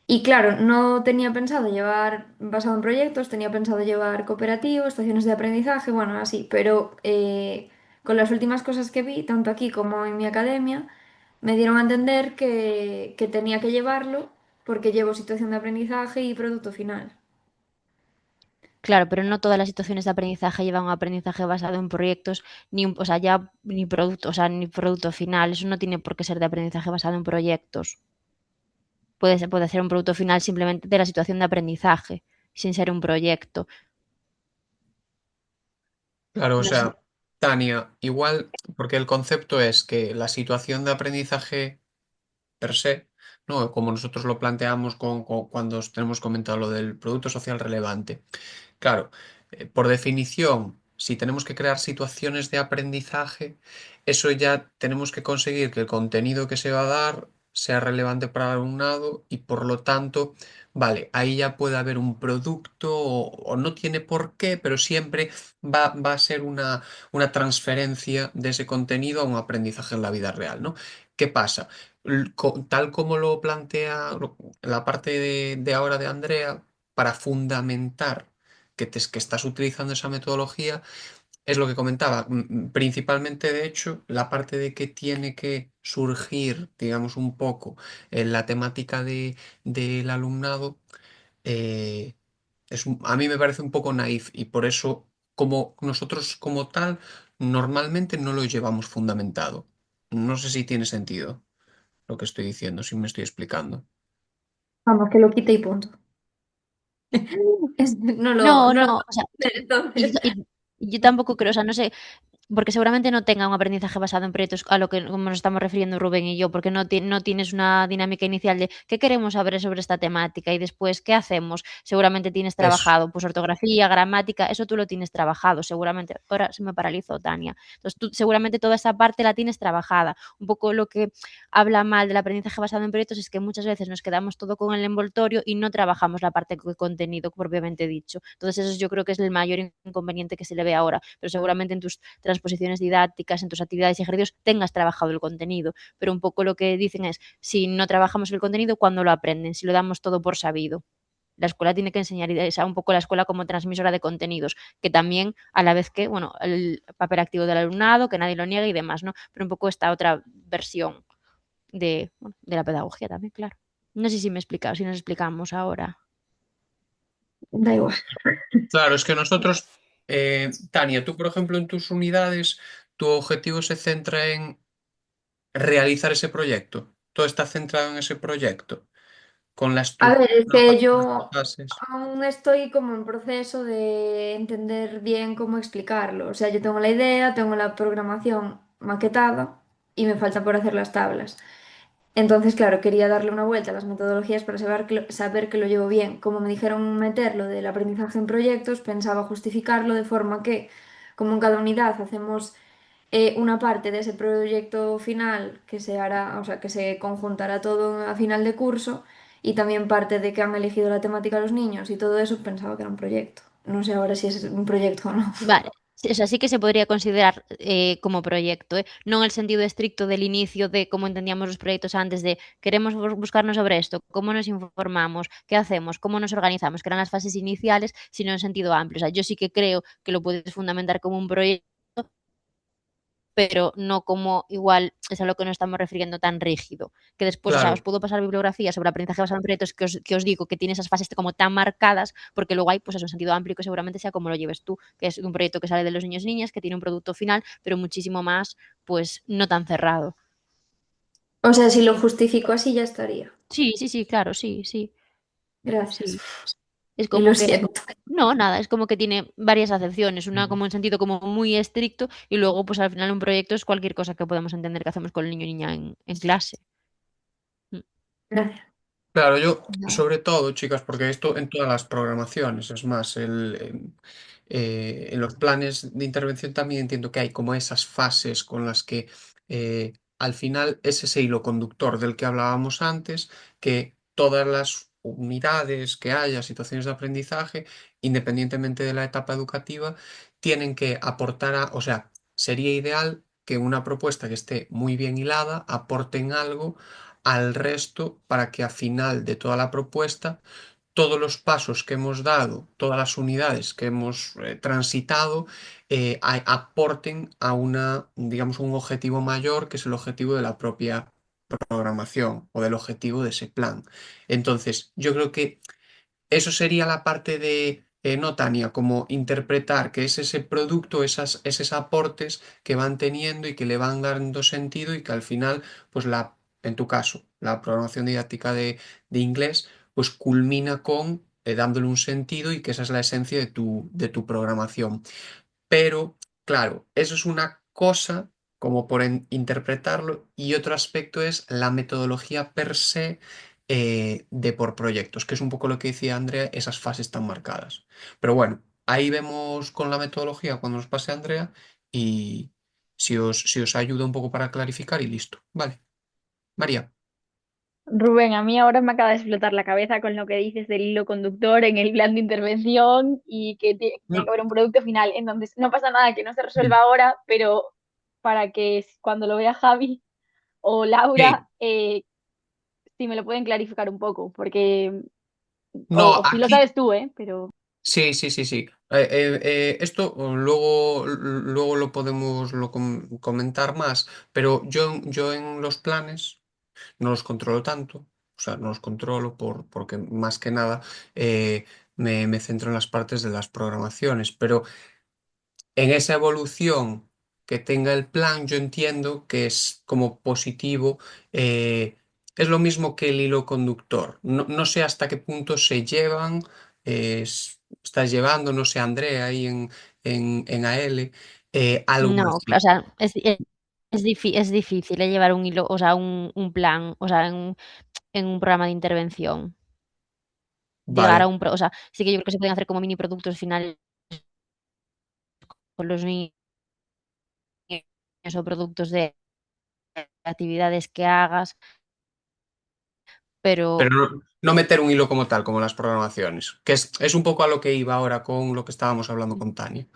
Y claro, no tenía pensado llevar basado en proyectos, tenía pensado llevar cooperativo, estaciones de aprendizaje, bueno, así, pero con las últimas cosas que vi, tanto aquí como en mi academia, me dieron a entender que tenía que llevarlo porque llevo situación de aprendizaje y producto final. Claro, pero no todas las situaciones de aprendizaje llevan un aprendizaje basado en proyectos, o sea, ya ni producto, o sea, ni producto final. Eso no tiene por qué ser de aprendizaje basado en proyectos. Puede ser un producto final simplemente de la situación de aprendizaje, sin ser un proyecto. Claro, o No sé. sea, Tania, igual, porque el concepto es que la situación de aprendizaje per se, ¿no? Como nosotros lo planteamos cuando tenemos comentado lo del producto social relevante. Claro, por definición, si tenemos que crear situaciones de aprendizaje, eso ya tenemos que conseguir que el contenido que se va a dar sea relevante para el alumnado y por lo tanto, vale, ahí ya puede haber un producto o no tiene por qué, pero siempre va a ser una transferencia de ese contenido a un aprendizaje en la vida real, ¿no? ¿Qué pasa? Tal como lo plantea la parte de ahora de Andrea, para fundamentar que estás utilizando esa metodología, es lo que comentaba. Principalmente, de hecho, la parte de que tiene que surgir, digamos, un poco en la temática del alumnado, eh, a mí me parece un poco naif y por eso, como nosotros como tal, normalmente no lo llevamos fundamentado. No sé si tiene sentido lo que estoy diciendo, si me estoy explicando. Vamos, que lo quite y punto. No, No lo no, o sea, voy a hacer, y, entonces. y- y yo tampoco creo, o sea, no sé, porque seguramente no tenga un aprendizaje basado en proyectos a lo que como nos estamos refiriendo Rubén y yo, porque no tienes una dinámica inicial de qué queremos saber sobre esta temática y después qué hacemos. Seguramente tienes Eso. trabajado, pues ortografía, gramática, eso tú lo tienes trabajado, seguramente. Ahora se me paralizó, Tania. Entonces tú seguramente toda esa parte la tienes trabajada. Un poco lo que habla mal del aprendizaje basado en proyectos es que muchas veces nos quedamos todo con el envoltorio y no trabajamos la parte de contenido propiamente dicho. Entonces eso yo creo que es el mayor inconveniente que se le ve ahora, pero seguramente en tus transposiciones didácticas, en tus actividades y ejercicios tengas trabajado el contenido, pero un poco lo que dicen es, si no trabajamos el contenido, ¿cuándo lo aprenden? Si lo damos todo por sabido. La escuela tiene que enseñar y es un poco la escuela como transmisora de contenidos, que también a la vez que, bueno, el papel activo del alumnado, que nadie lo niega y demás, ¿no? Pero un poco esta otra versión bueno, de la pedagogía también, claro. No sé si me he explicado, si nos explicamos ahora. Da igual. Claro, es que nosotros, Tania, tú, por ejemplo, en tus unidades, tu objetivo se centra en realizar ese proyecto. Todo está centrado en ese proyecto, con la A ver, es estructura, que con las yo bases. aún estoy como en proceso de entender bien cómo explicarlo. O sea, yo tengo la idea, tengo la programación maquetada y me falta por hacer las tablas. Entonces, claro, quería darle una vuelta a las metodologías para saber que lo llevo bien. Como me dijeron meterlo del aprendizaje en proyectos, pensaba justificarlo de forma que, como en cada unidad hacemos una parte de ese proyecto final que se hará, o sea, que se conjuntará todo a final de curso y también parte de que han elegido la temática los niños y todo eso, pensaba que era un proyecto. No sé ahora si es un proyecto o no. Vale. O sea, sí que se podría considerar como proyecto, ¿eh? No en el sentido estricto del inicio de cómo entendíamos los proyectos antes de queremos buscarnos sobre esto, cómo nos informamos, qué hacemos, cómo nos organizamos, que eran las fases iniciales, sino en sentido amplio. O sea, yo sí que creo que lo puedes fundamentar como un proyecto, pero no como igual es a lo que nos estamos refiriendo tan rígido. Que después, o sea, os Claro, puedo pasar bibliografía sobre aprendizaje basado en proyectos que os digo que tiene esas fases como tan marcadas, porque luego hay, pues eso, un sentido amplio que seguramente sea como lo lleves tú, que es un proyecto que sale de los niños y niñas, que tiene un producto final, pero muchísimo más, pues no tan cerrado. O sea, si lo justifico así ya estaría. Sí, sí, sí, claro, sí, sí, Gracias. sí. Es Y lo como que, siento. no, nada, es como que tiene varias acepciones, una como en sentido como muy estricto y luego pues al final un proyecto es cualquier cosa que podamos entender que hacemos con el niño o niña en clase. Mm, Gracias. claro, yo nada. sobre todo, chicas, porque esto en todas las programaciones, es más, en los planes de intervención también entiendo que hay como esas fases con las que al final es ese hilo conductor del que hablábamos antes, que todas las unidades que haya, situaciones de aprendizaje, independientemente de la etapa educativa, tienen que aportar o sea, sería ideal que una propuesta que esté muy bien hilada aporten algo al resto para que a final de toda la propuesta todos los pasos que hemos dado, todas las unidades que hemos transitado, aporten a digamos, un objetivo mayor que es el objetivo de la propia programación o del objetivo de ese plan. Entonces, yo creo que eso sería la parte de, no, Tania, como interpretar que es ese producto, esos aportes que van teniendo y que le van dando sentido y que al final, pues en tu caso, la programación didáctica de inglés, pues culmina con dándole un sentido y que esa es la esencia de tu programación. Pero, claro, eso es una cosa como por interpretarlo y otro aspecto es la metodología per se de por proyectos, que es un poco lo que decía Andrea, esas fases tan marcadas. Pero bueno, ahí vemos con la metodología cuando nos pase Andrea y si os ayuda un poco para clarificar y listo. Vale. María. Rubén, a mí ahora me acaba de explotar la cabeza con lo que dices del hilo conductor en el plan de intervención y que tiene que No. haber un producto final. Entonces, no pasa nada que no se resuelva ahora, pero para que cuando lo vea Javi o Sí. Laura, sí me lo pueden clarificar un poco, porque, No, o si lo aquí sabes tú, ¿eh? Pero sí, sí, sí, sí. Esto luego lo podemos comentar más, pero yo en los planes no los controlo tanto, o sea, no los controlo porque más que nada me centro en las partes de las programaciones, pero en esa evolución que tenga el plan, yo entiendo que es como positivo, es lo mismo que el hilo conductor. No sé hasta qué punto se llevan, estás llevando, no sé, Andrea, ahí en AL, algo No, o así. sea, es difícil llevar un hilo, o sea, un plan, o sea, en un programa de intervención. Llegar a Vale, o sea, sí que yo creo que se pueden hacer como mini productos finales con los niños o productos de actividades que hagas, pero pero no meter un hilo como tal, como las programaciones, que es un poco a lo que iba ahora con lo que estábamos hablando con Tania.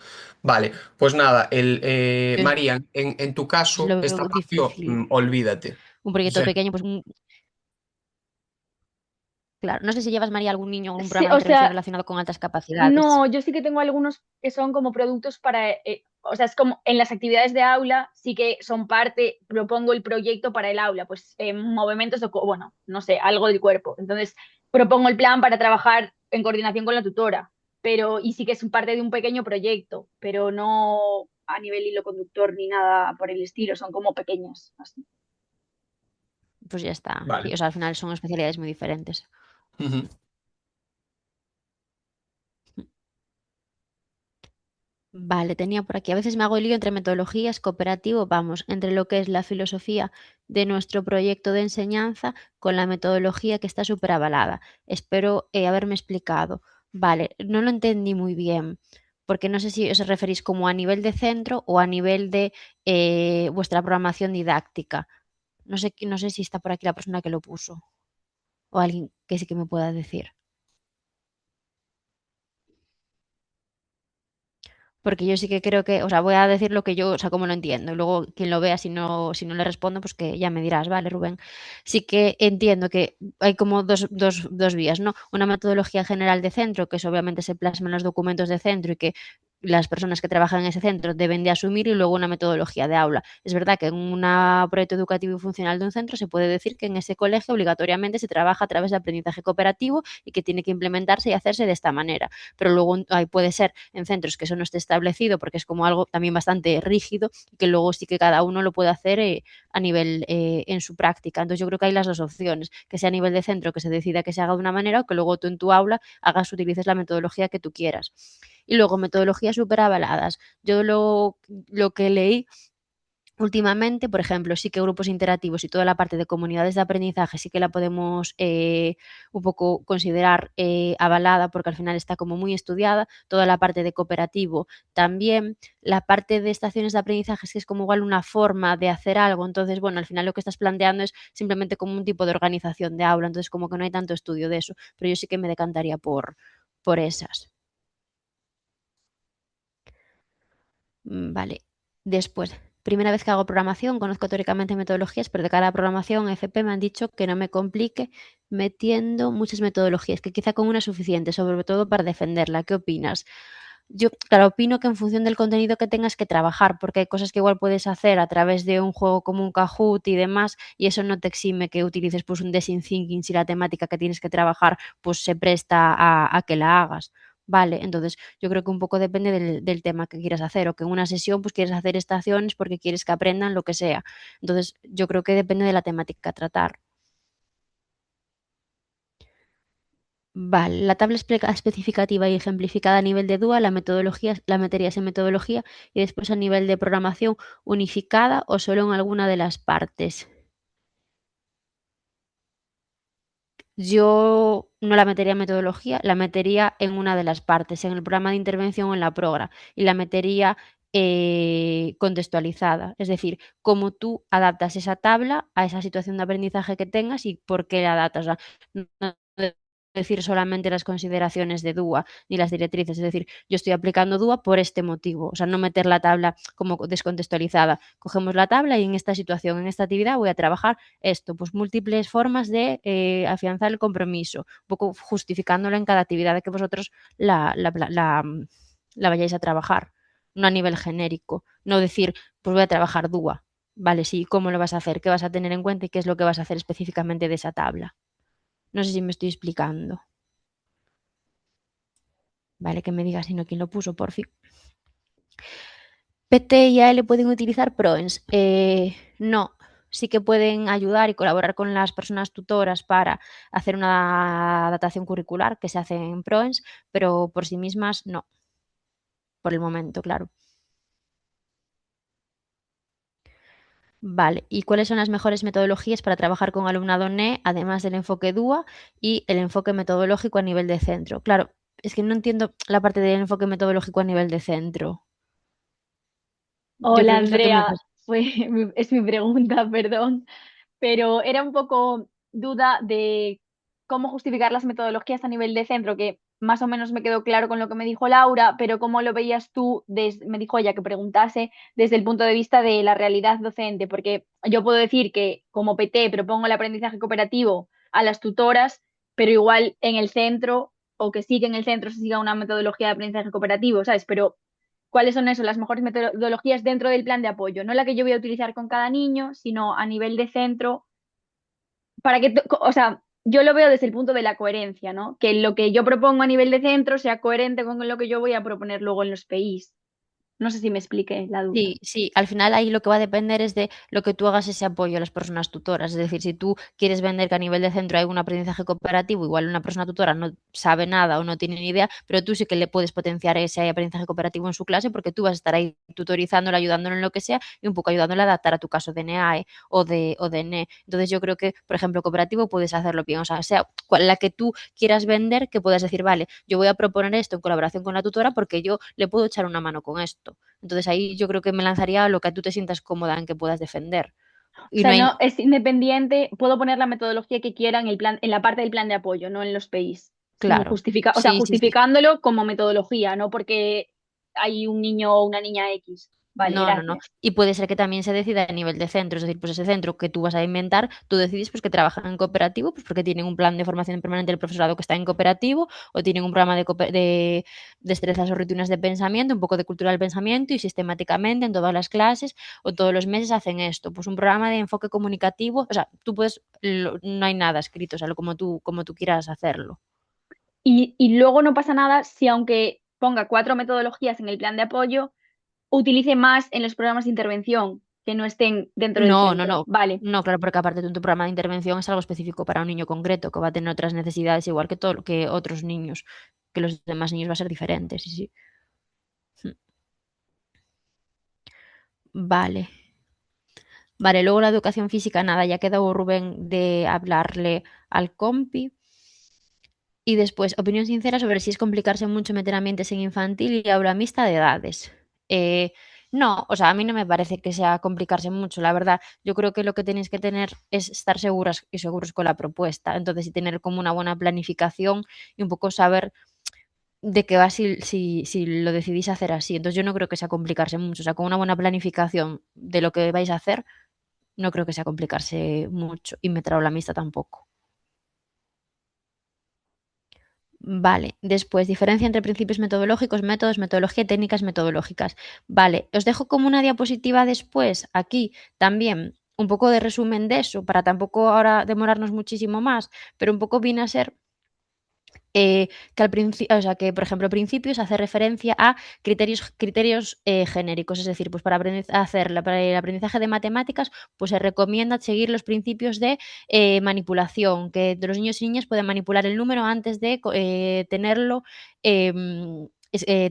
Vale, pues nada, yo María, en tu caso, lo esta veo parte, difícil. olvídate. Un O proyecto sea, pequeño, pues claro, no sé si llevas, María, algún niño a algún sí, programa de o intervención sea, relacionado con altas capacidades. no, yo sí que tengo algunos que son como productos para, o sea, es como en las actividades de aula, sí que son parte, propongo el proyecto para el aula, pues movimientos de, bueno, no sé, algo del cuerpo. Entonces, propongo el plan para trabajar en coordinación con la tutora, pero, y sí que es parte de un pequeño proyecto, pero no a nivel hilo conductor ni nada por el estilo, son como pequeños, así. Pues ya está. Sí, vale. o sea, al final son especialidades muy diferentes. Ujú. Vale, tenía por aquí. A veces me hago el lío entre metodologías, cooperativo, vamos, entre lo que es la filosofía de nuestro proyecto de enseñanza con la metodología que está súper avalada. Espero haberme explicado. Vale, no lo entendí muy bien, porque no sé si os referís como a nivel de centro o a nivel de vuestra programación didáctica. No sé si está por aquí la persona que lo puso o alguien que sí que me pueda decir. Porque yo sí que creo que, o sea, voy a decir lo que yo, o sea, cómo lo entiendo. Y luego quien lo vea, si no le respondo, pues que ya me dirás, vale, Rubén. Sí que entiendo que hay como dos vías, ¿no? Una metodología general de centro, que eso obviamente se plasma en los documentos de centro y que las personas que trabajan en ese centro deben de asumir, y luego una metodología de aula. Es verdad que en un proyecto educativo y funcional de un centro se puede decir que en ese colegio obligatoriamente se trabaja a través de aprendizaje cooperativo y que tiene que implementarse y hacerse de esta manera, pero luego puede ser en centros que eso no esté establecido porque es como algo también bastante rígido y que luego sí que cada uno lo puede hacer a nivel en su práctica. Entonces yo creo que hay las dos opciones, que sea a nivel de centro que se decida que se haga de una manera o que luego tú en tu aula utilices la metodología que tú quieras. Y luego metodologías súper avaladas. Yo lo que leí últimamente, por ejemplo, sí que grupos interactivos y toda la parte de comunidades de aprendizaje sí que la podemos un poco considerar avalada porque al final está como muy estudiada. Toda la parte de cooperativo también. La parte de estaciones de aprendizaje sí es como igual una forma de hacer algo. Entonces, bueno, al final lo que estás planteando es simplemente como un tipo de organización de aula. Entonces, como que no hay tanto estudio de eso. Pero yo sí que me decantaría por esas. Vale. Después, primera vez que hago programación, conozco teóricamente metodologías, pero de cara a programación, FP me han dicho que no me complique metiendo muchas metodologías, que quizá con una es suficiente, sobre todo para defenderla. ¿Qué opinas? Yo, claro, opino que en función del contenido que tengas que trabajar, porque hay cosas que igual puedes hacer a través de un juego como un Kahoot y demás, y eso no te exime que utilices pues un design thinking si la temática que tienes que trabajar pues se presta a que la hagas. Vale, entonces yo creo que un poco depende del tema que quieras hacer, o que en una sesión pues quieres hacer estaciones porque quieres que aprendan lo que sea. Entonces yo creo que depende de la temática a tratar. Vale, la tabla especificativa y ejemplificada a nivel de DUA, la metodología, la meterías en metodología y después a nivel de programación unificada o solo en alguna de las partes. Yo no la metería en metodología, la metería en una de las partes, en el programa de intervención o en la progra, y la metería contextualizada, es decir, cómo tú adaptas esa tabla a esa situación de aprendizaje que tengas y por qué la adaptas. O sea, no decir solamente las consideraciones de DUA ni las directrices, es decir, yo estoy aplicando DUA por este motivo, o sea, no meter la tabla como descontextualizada. Cogemos la tabla y en esta situación, en esta actividad voy a trabajar esto, pues múltiples formas de afianzar el compromiso, un poco justificándola en cada actividad de que vosotros la vayáis a trabajar, no a nivel genérico, no decir, pues voy a trabajar DUA, vale, sí, ¿cómo lo vas a hacer? ¿Qué vas a tener en cuenta y qué es lo que vas a hacer específicamente de esa tabla? No sé si me estoy explicando. Vale, que me diga si no quién lo puso, por fin. PT y AL pueden utilizar PROENS. No, sí que pueden ayudar y colaborar con las personas tutoras para hacer una adaptación curricular que se hace en PROENS, pero por sí mismas no, por el momento, claro. Vale, ¿y cuáles son las mejores metodologías para trabajar con alumnado NE, además del enfoque DUA y el enfoque metodológico a nivel de centro? Claro, es que no entiendo la parte del enfoque metodológico a nivel de centro. Yo Hola creo que es lo que me Andrea, pasa. es mi pregunta, perdón, pero era un poco duda de cómo justificar las metodologías a nivel de centro, que más o menos me quedó claro con lo que me dijo Laura, pero cómo lo veías tú, me dijo ella que preguntase desde el punto de vista de la realidad docente, porque yo puedo decir que como PT propongo el aprendizaje cooperativo a las tutoras, pero igual en el centro, o que sí que en el centro se siga una metodología de aprendizaje cooperativo, ¿sabes? Pero cuáles son eso, las mejores metodologías dentro del plan de apoyo, no la que yo voy a utilizar con cada niño, sino a nivel de centro, para que, o sea, yo lo veo desde el punto de la coherencia, ¿no? Que lo que yo propongo a nivel de centro sea coherente con lo que yo voy a proponer luego en los PIs. No sé si me expliqué la duda. Sí, sí, al final ahí lo que va a depender es de lo que tú hagas ese apoyo a las personas tutoras. Es decir, si tú quieres vender que a nivel de centro hay un aprendizaje cooperativo, igual una persona tutora no sabe nada o no tiene ni idea, pero tú sí que le puedes potenciar ese aprendizaje cooperativo en su clase porque tú vas a estar ahí tutorizándola, ayudándola en lo que sea y un poco ayudándola a adaptar a tu caso de NEAE o de NE. Entonces yo creo que, por ejemplo, cooperativo puedes hacerlo bien, o sea la que tú quieras vender, que puedas decir, vale, yo voy a proponer esto en colaboración con la tutora porque yo le puedo echar una mano con esto. Entonces ahí yo creo que me lanzaría a lo que tú te sientas cómoda en que puedas defender. O Y no sea, hay, no es independiente, puedo poner la metodología que quiera en el plan, en la parte del plan de apoyo, no en los PIs. Sin claro, justificar, o sea, sí, sí, sí, justificándolo como metodología, no porque hay un niño o una niña X. Vale, No, no, no. gracias. Y puede ser que también se decida a nivel de centro, es decir, pues ese centro que tú vas a inventar, tú decides pues que trabajan en cooperativo, pues porque tienen un plan de formación permanente del profesorado que está en cooperativo, o tienen un programa de destrezas o rutinas de pensamiento, un poco de cultura del pensamiento, y sistemáticamente en todas las clases o todos los meses hacen esto, pues un programa de enfoque comunicativo, o sea, tú puedes, no hay nada escrito, o sea, como tú quieras hacerlo. Y luego no pasa nada si aunque ponga 4 metodologías en el plan de apoyo, utilice más en los programas de intervención que no estén dentro del No, no, centro. no. Vale. No, claro, porque aparte de tu programa de intervención es algo específico para un niño concreto que va a tener otras necesidades igual que todo que otros niños, que los demás niños va a ser diferente, sí, sí. Mm. Vale. Vale, luego la educación física, nada, ya quedó Rubén de hablarle al compi. Y después, opinión sincera sobre si es complicarse mucho meter ambientes en infantil y aula mixta de edades. Eh, no, o sea, a mí no me parece que sea complicarse mucho, la verdad. Yo creo que lo que tenéis que tener es estar seguras y seguros con la propuesta. Entonces, y tener como una buena planificación y un poco saber de qué va si lo decidís hacer así. Entonces, yo no creo que sea complicarse mucho. O sea, con una buena planificación de lo que vais a hacer, no creo que sea complicarse mucho. Y meter aula mixta tampoco. Vale, después, diferencia entre principios metodológicos, métodos, metodología y técnicas metodológicas. Vale, os dejo como una diapositiva después, aquí también, un poco de resumen de eso, para tampoco ahora demorarnos muchísimo más, pero un poco viene a ser que al principio, o sea, que por ejemplo, principios hace referencia a criterios genéricos, es decir, pues para para el aprendizaje de matemáticas, pues se recomienda seguir los principios de manipulación, que los niños y niñas pueden manipular el número antes de tenerlo.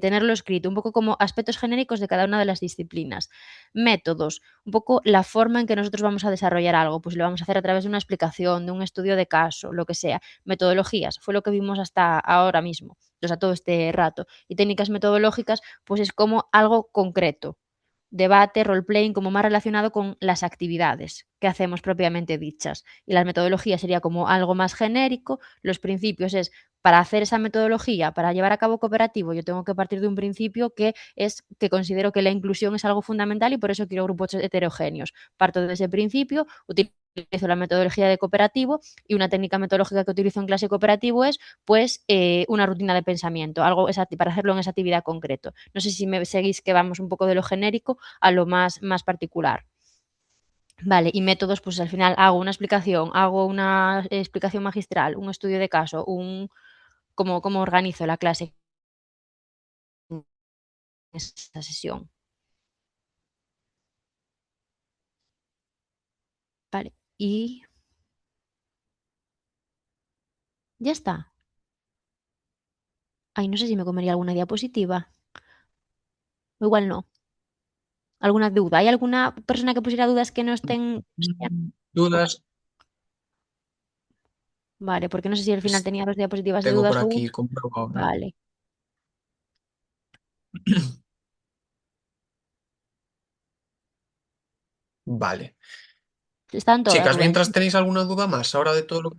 Tenerlo escrito, un poco como aspectos genéricos de cada una de las disciplinas. Métodos, un poco la forma en que nosotros vamos a desarrollar algo, pues lo vamos a hacer a través de una explicación, de un estudio de caso, lo que sea. Metodologías, fue lo que vimos hasta ahora mismo, o sea, todo este rato. Y técnicas metodológicas, pues es como algo concreto. Debate, role-playing, como más relacionado con las actividades que hacemos propiamente dichas. Y las metodologías sería como algo más genérico. Los principios es para hacer esa metodología, para llevar a cabo cooperativo, yo tengo que partir de un principio que es que considero que la inclusión es algo fundamental y por eso quiero grupos heterogéneos. Parto de ese principio, utilizo la metodología de cooperativo y una técnica metodológica que utilizo en clase cooperativo es pues una rutina de pensamiento, algo para hacerlo en esa actividad concreto. No sé si me seguís que vamos un poco de lo genérico a lo más particular. Vale, y métodos, pues al final hago una explicación magistral, un estudio de caso, cómo organizo la clase en esta sesión. Vale, y ya está. Ay, no sé si me comería alguna diapositiva. O igual no. ¿Alguna duda? ¿Hay alguna persona que pusiera dudas que no estén? Dudas, Vale, porque no sé si al final pues, tenía dos diapositivas de tengo por dudas o aquí, una. compruebo ahora. Vale. Vale. Están todas, Chicas, Rubén. mientras tenéis alguna duda más ahora de todo lo que...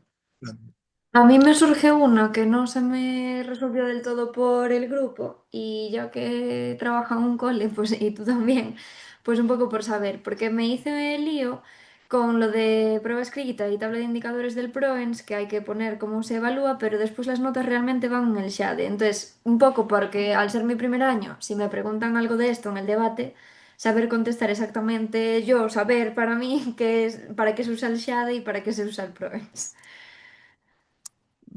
A mí me surge una que no se me resolvió del todo por el grupo y ya que trabaja en un cole, pues y tú también, pues un poco por saber, porque me hice el lío con lo de prueba escrita y tabla de indicadores del PROENS, que hay que poner cómo se evalúa, pero después las notas realmente van en el SHADE. Entonces, un poco porque al ser mi primer año, si me preguntan algo de esto en el debate, saber contestar exactamente yo, saber para mí qué es, para qué se usa el SHADE y para qué se usa el PROENS.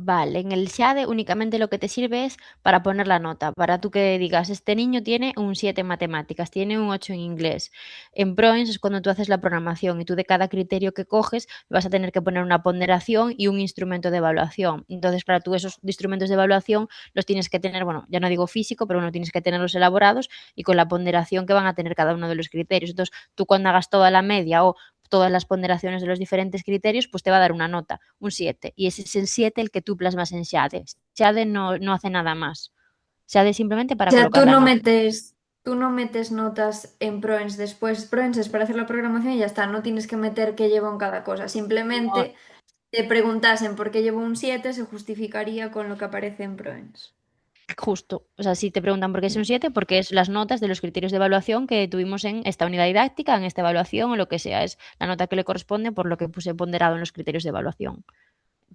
Vale, en el SHADE únicamente lo que te sirve es para poner la nota, para tú que digas, este niño tiene un 7 en matemáticas, tiene un 8 en inglés. En PROENS es cuando tú haces la programación y tú de cada criterio que coges vas a tener que poner una ponderación y un instrumento de evaluación. Entonces, para tú esos instrumentos de evaluación los tienes que tener, bueno, ya no digo físico, pero bueno, tienes que tenerlos elaborados y con la ponderación que van a tener cada uno de los criterios. Entonces, tú cuando hagas toda la media o todas las ponderaciones de los diferentes criterios, pues te va a dar una nota, un 7. Y ese es el 7 el que tú plasmas en Shade. Shade no hace nada más. Shade simplemente O para sea, colocar la nota. tú no metes notas en Proens después. Proens es para hacer la programación y ya está. No tienes que meter qué llevo en cada cosa. No, Simplemente te preguntasen por qué llevo un 7 se justificaría con lo que aparece en Proens. Justo. O sea, si te preguntan por qué es un 7, porque es las notas de los criterios de evaluación que tuvimos en esta unidad didáctica, en esta evaluación o lo que sea. Es la nota que le corresponde por lo que puse ponderado en los criterios de evaluación.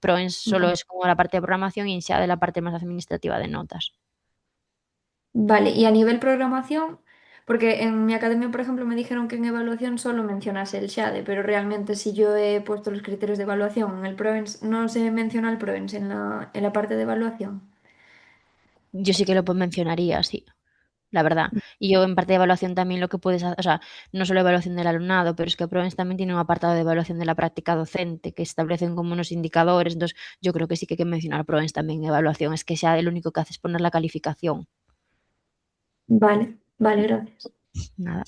PROENS solo Va- es como la parte de programación y INSEAD la parte más administrativa de notas. Vale, y a nivel programación, porque en mi academia, por ejemplo, me dijeron que en evaluación solo mencionase el SHADE, pero realmente si yo he puesto los criterios de evaluación en el PROENS, no se menciona el PROENS en la parte de evaluación. Yo sí que lo mencionaría, sí, la verdad. Y yo en parte de evaluación también lo que puedes hacer, o sea, no solo evaluación del alumnado, pero es que PROENS también tiene un apartado de evaluación de la práctica docente que establecen como unos indicadores. Entonces, yo creo que sí que hay que mencionar PROENS también en evaluación. Es que sea el único que hace es poner la calificación. Vale, vale, gracias. Nada.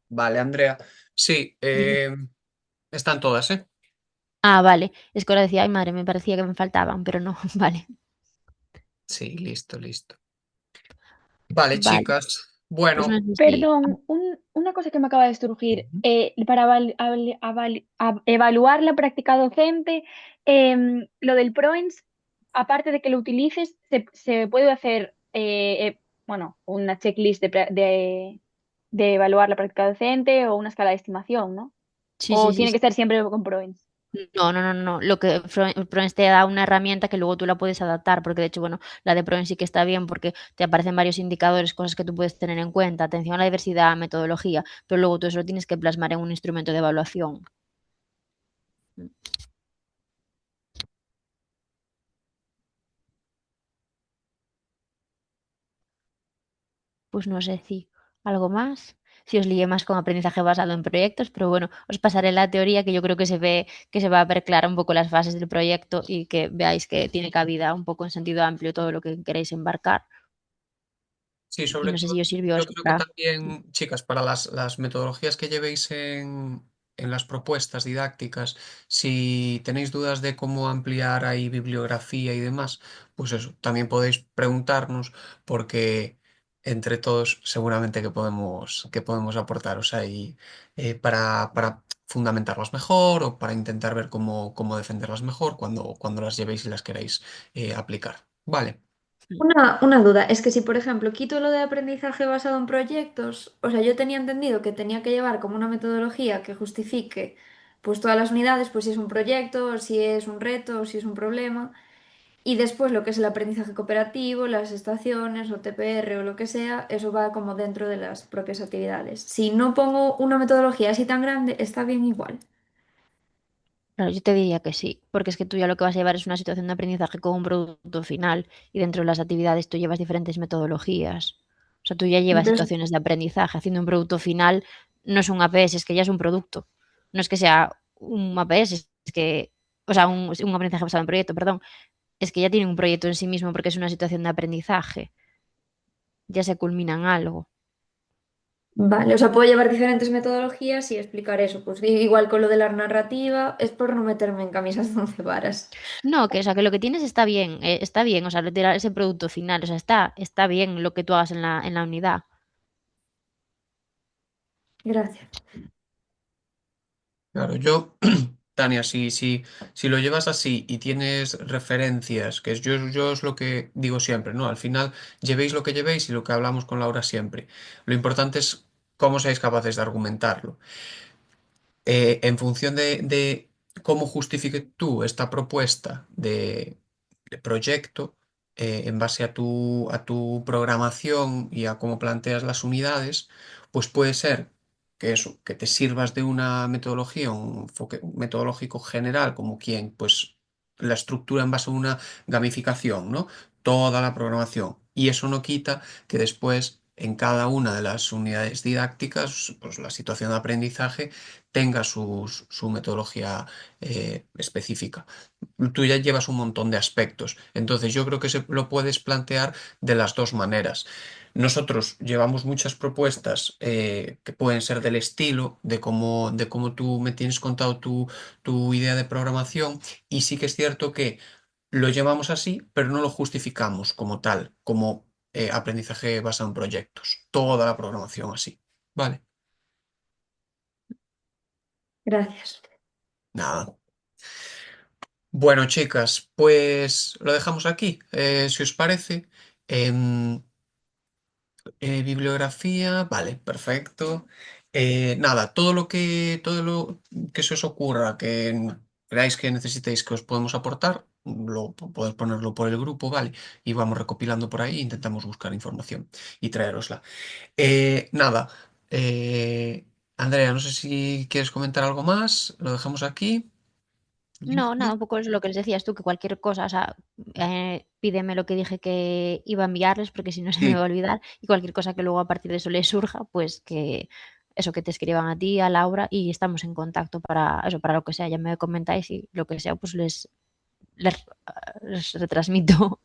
Vale, Andrea. Sí, están todas, ¿eh? Ah, vale. Es que ahora decía, ay madre, me parecía que me faltaban, pero no, vale. Sí, listo, listo. Vale, Vale. chicas. Pues no Bueno, sé si. Perdón, una cosa que me acaba de surgir. Para evaluar la práctica docente, lo del PROENS, aparte de que lo utilices, se puede hacer bueno, una checklist de evaluar la práctica docente o una escala de estimación, ¿no? Sí, O sí, sí, tiene sí. que ser siempre con PROENS. No, no, no, no. Lo que PROENS te da una herramienta que luego tú la puedes adaptar, porque de hecho, bueno, la de PROENS sí que está bien porque te aparecen varios indicadores, cosas que tú puedes tener en cuenta, atención a la diversidad, metodología, pero luego tú eso lo tienes que plasmar en un instrumento de evaluación. Pues no sé si algo más. Si os lié más con aprendizaje basado en proyectos, pero bueno, os pasaré la teoría que yo creo que se ve, que se va a ver clara un poco las fases del proyecto y que veáis que tiene cabida un poco en sentido amplio todo lo que queréis embarcar. sí, Y sobre no sé todo, si os sirvió yo eso creo que para. también, chicas, para las metodologías que llevéis en las propuestas didácticas, si tenéis dudas de cómo ampliar ahí bibliografía y demás, pues eso, también podéis preguntarnos porque entre todos seguramente que podemos aportaros ahí para fundamentarlas mejor o para intentar ver cómo defenderlas mejor cuando las llevéis y las queráis aplicar. Vale. Una duda, es que si por ejemplo quito lo de aprendizaje basado en proyectos, o sea, yo tenía entendido que tenía que llevar como una metodología que justifique pues todas las unidades, pues si es un proyecto, si es un reto, si es un problema, y después lo que es el aprendizaje cooperativo, las estaciones o TPR o lo que sea, eso va como dentro de las propias actividades. Si no pongo una metodología así tan grande, está bien igual. Claro, yo te diría que sí, porque es que tú ya lo que vas a llevar es una situación de aprendizaje con un producto final y dentro de las actividades tú llevas diferentes metodologías. O sea, tú ya llevas Entonces, situaciones de aprendizaje. Haciendo un producto final no es un APS, es que ya es un producto. No es que sea un APS, es que, o sea, un aprendizaje basado en proyecto, perdón. Es que ya tiene un proyecto en sí mismo porque es una situación de aprendizaje. Ya se culmina en algo. vale, o sea, puedo llevar diferentes metodologías y explicar eso. Pues igual con lo de la narrativa, es por no meterme en camisas de once varas. No, que, o sea, que lo que tienes está bien, o sea, retirar ese producto final, o sea, está bien lo que tú hagas en la unidad. Gracias. Claro, yo, Tania, si lo llevas así y tienes referencias, que yo es lo que digo siempre, ¿no? Al final, llevéis lo que llevéis y lo que hablamos con Laura siempre. Lo importante es cómo seáis capaces de argumentarlo. En función de cómo justifique tú esta propuesta de proyecto, en base a tu programación y a cómo planteas las unidades, pues puede ser que eso, que te sirvas de una metodología, un enfoque metodológico general, como quien, pues la estructura en base a una gamificación, ¿no? Toda la programación. Y eso no quita que después, en cada una de las unidades didácticas, pues la situación de aprendizaje tenga su metodología específica. Tú ya llevas un montón de aspectos, entonces yo creo que se lo puedes plantear de las dos maneras. Nosotros llevamos muchas propuestas que pueden ser del estilo, de cómo tú me tienes contado tu idea de programación, y sí que es cierto que lo llevamos así, pero no lo justificamos como tal, como aprendizaje basado en proyectos. Toda la programación así. Vale, Gracias. nada. Bueno, chicas, pues lo dejamos aquí, si os parece. Em, bibliografía, vale, perfecto. Nada, todo lo que se os ocurra, que creáis que necesitéis que os podemos aportar, podéis ponerlo por el grupo, ¿vale? Y vamos recopilando por ahí, intentamos buscar información y traerosla. Nada, eh, Andrea, no sé si quieres comentar algo más, lo dejamos aquí. No, nada, un poco es lo que les decías tú, que cualquier cosa, o sea, pídeme lo que dije que iba a enviarles, porque si no se me va Sí, a olvidar, y cualquier cosa que luego a partir de eso les surja, pues que eso, que te escriban a ti, a Laura, y estamos en contacto para eso, para lo que sea, ya me comentáis y lo que sea, pues les, les retransmito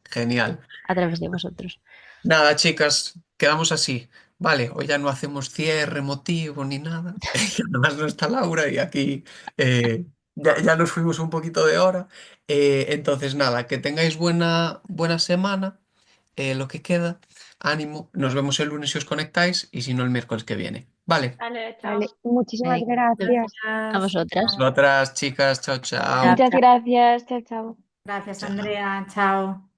genial. a través de vosotros. Nada, chicas, quedamos así. Vale, hoy ya no hacemos cierre motivo ni nada. Y además no está Laura y aquí ya nos fuimos un poquito de hora. Entonces, nada, que tengáis buena semana, lo que queda. Ánimo. Nos vemos el lunes si os conectáis y si no el miércoles que viene. Vale. Vale, chao. Vale, muchísimas Venga, gracias. a Gracias. vosotras. Otras chicas, chao, chao. Chao, Muchas chao. gracias, chao, chao. Gracias, Chao. Andrea. Chao.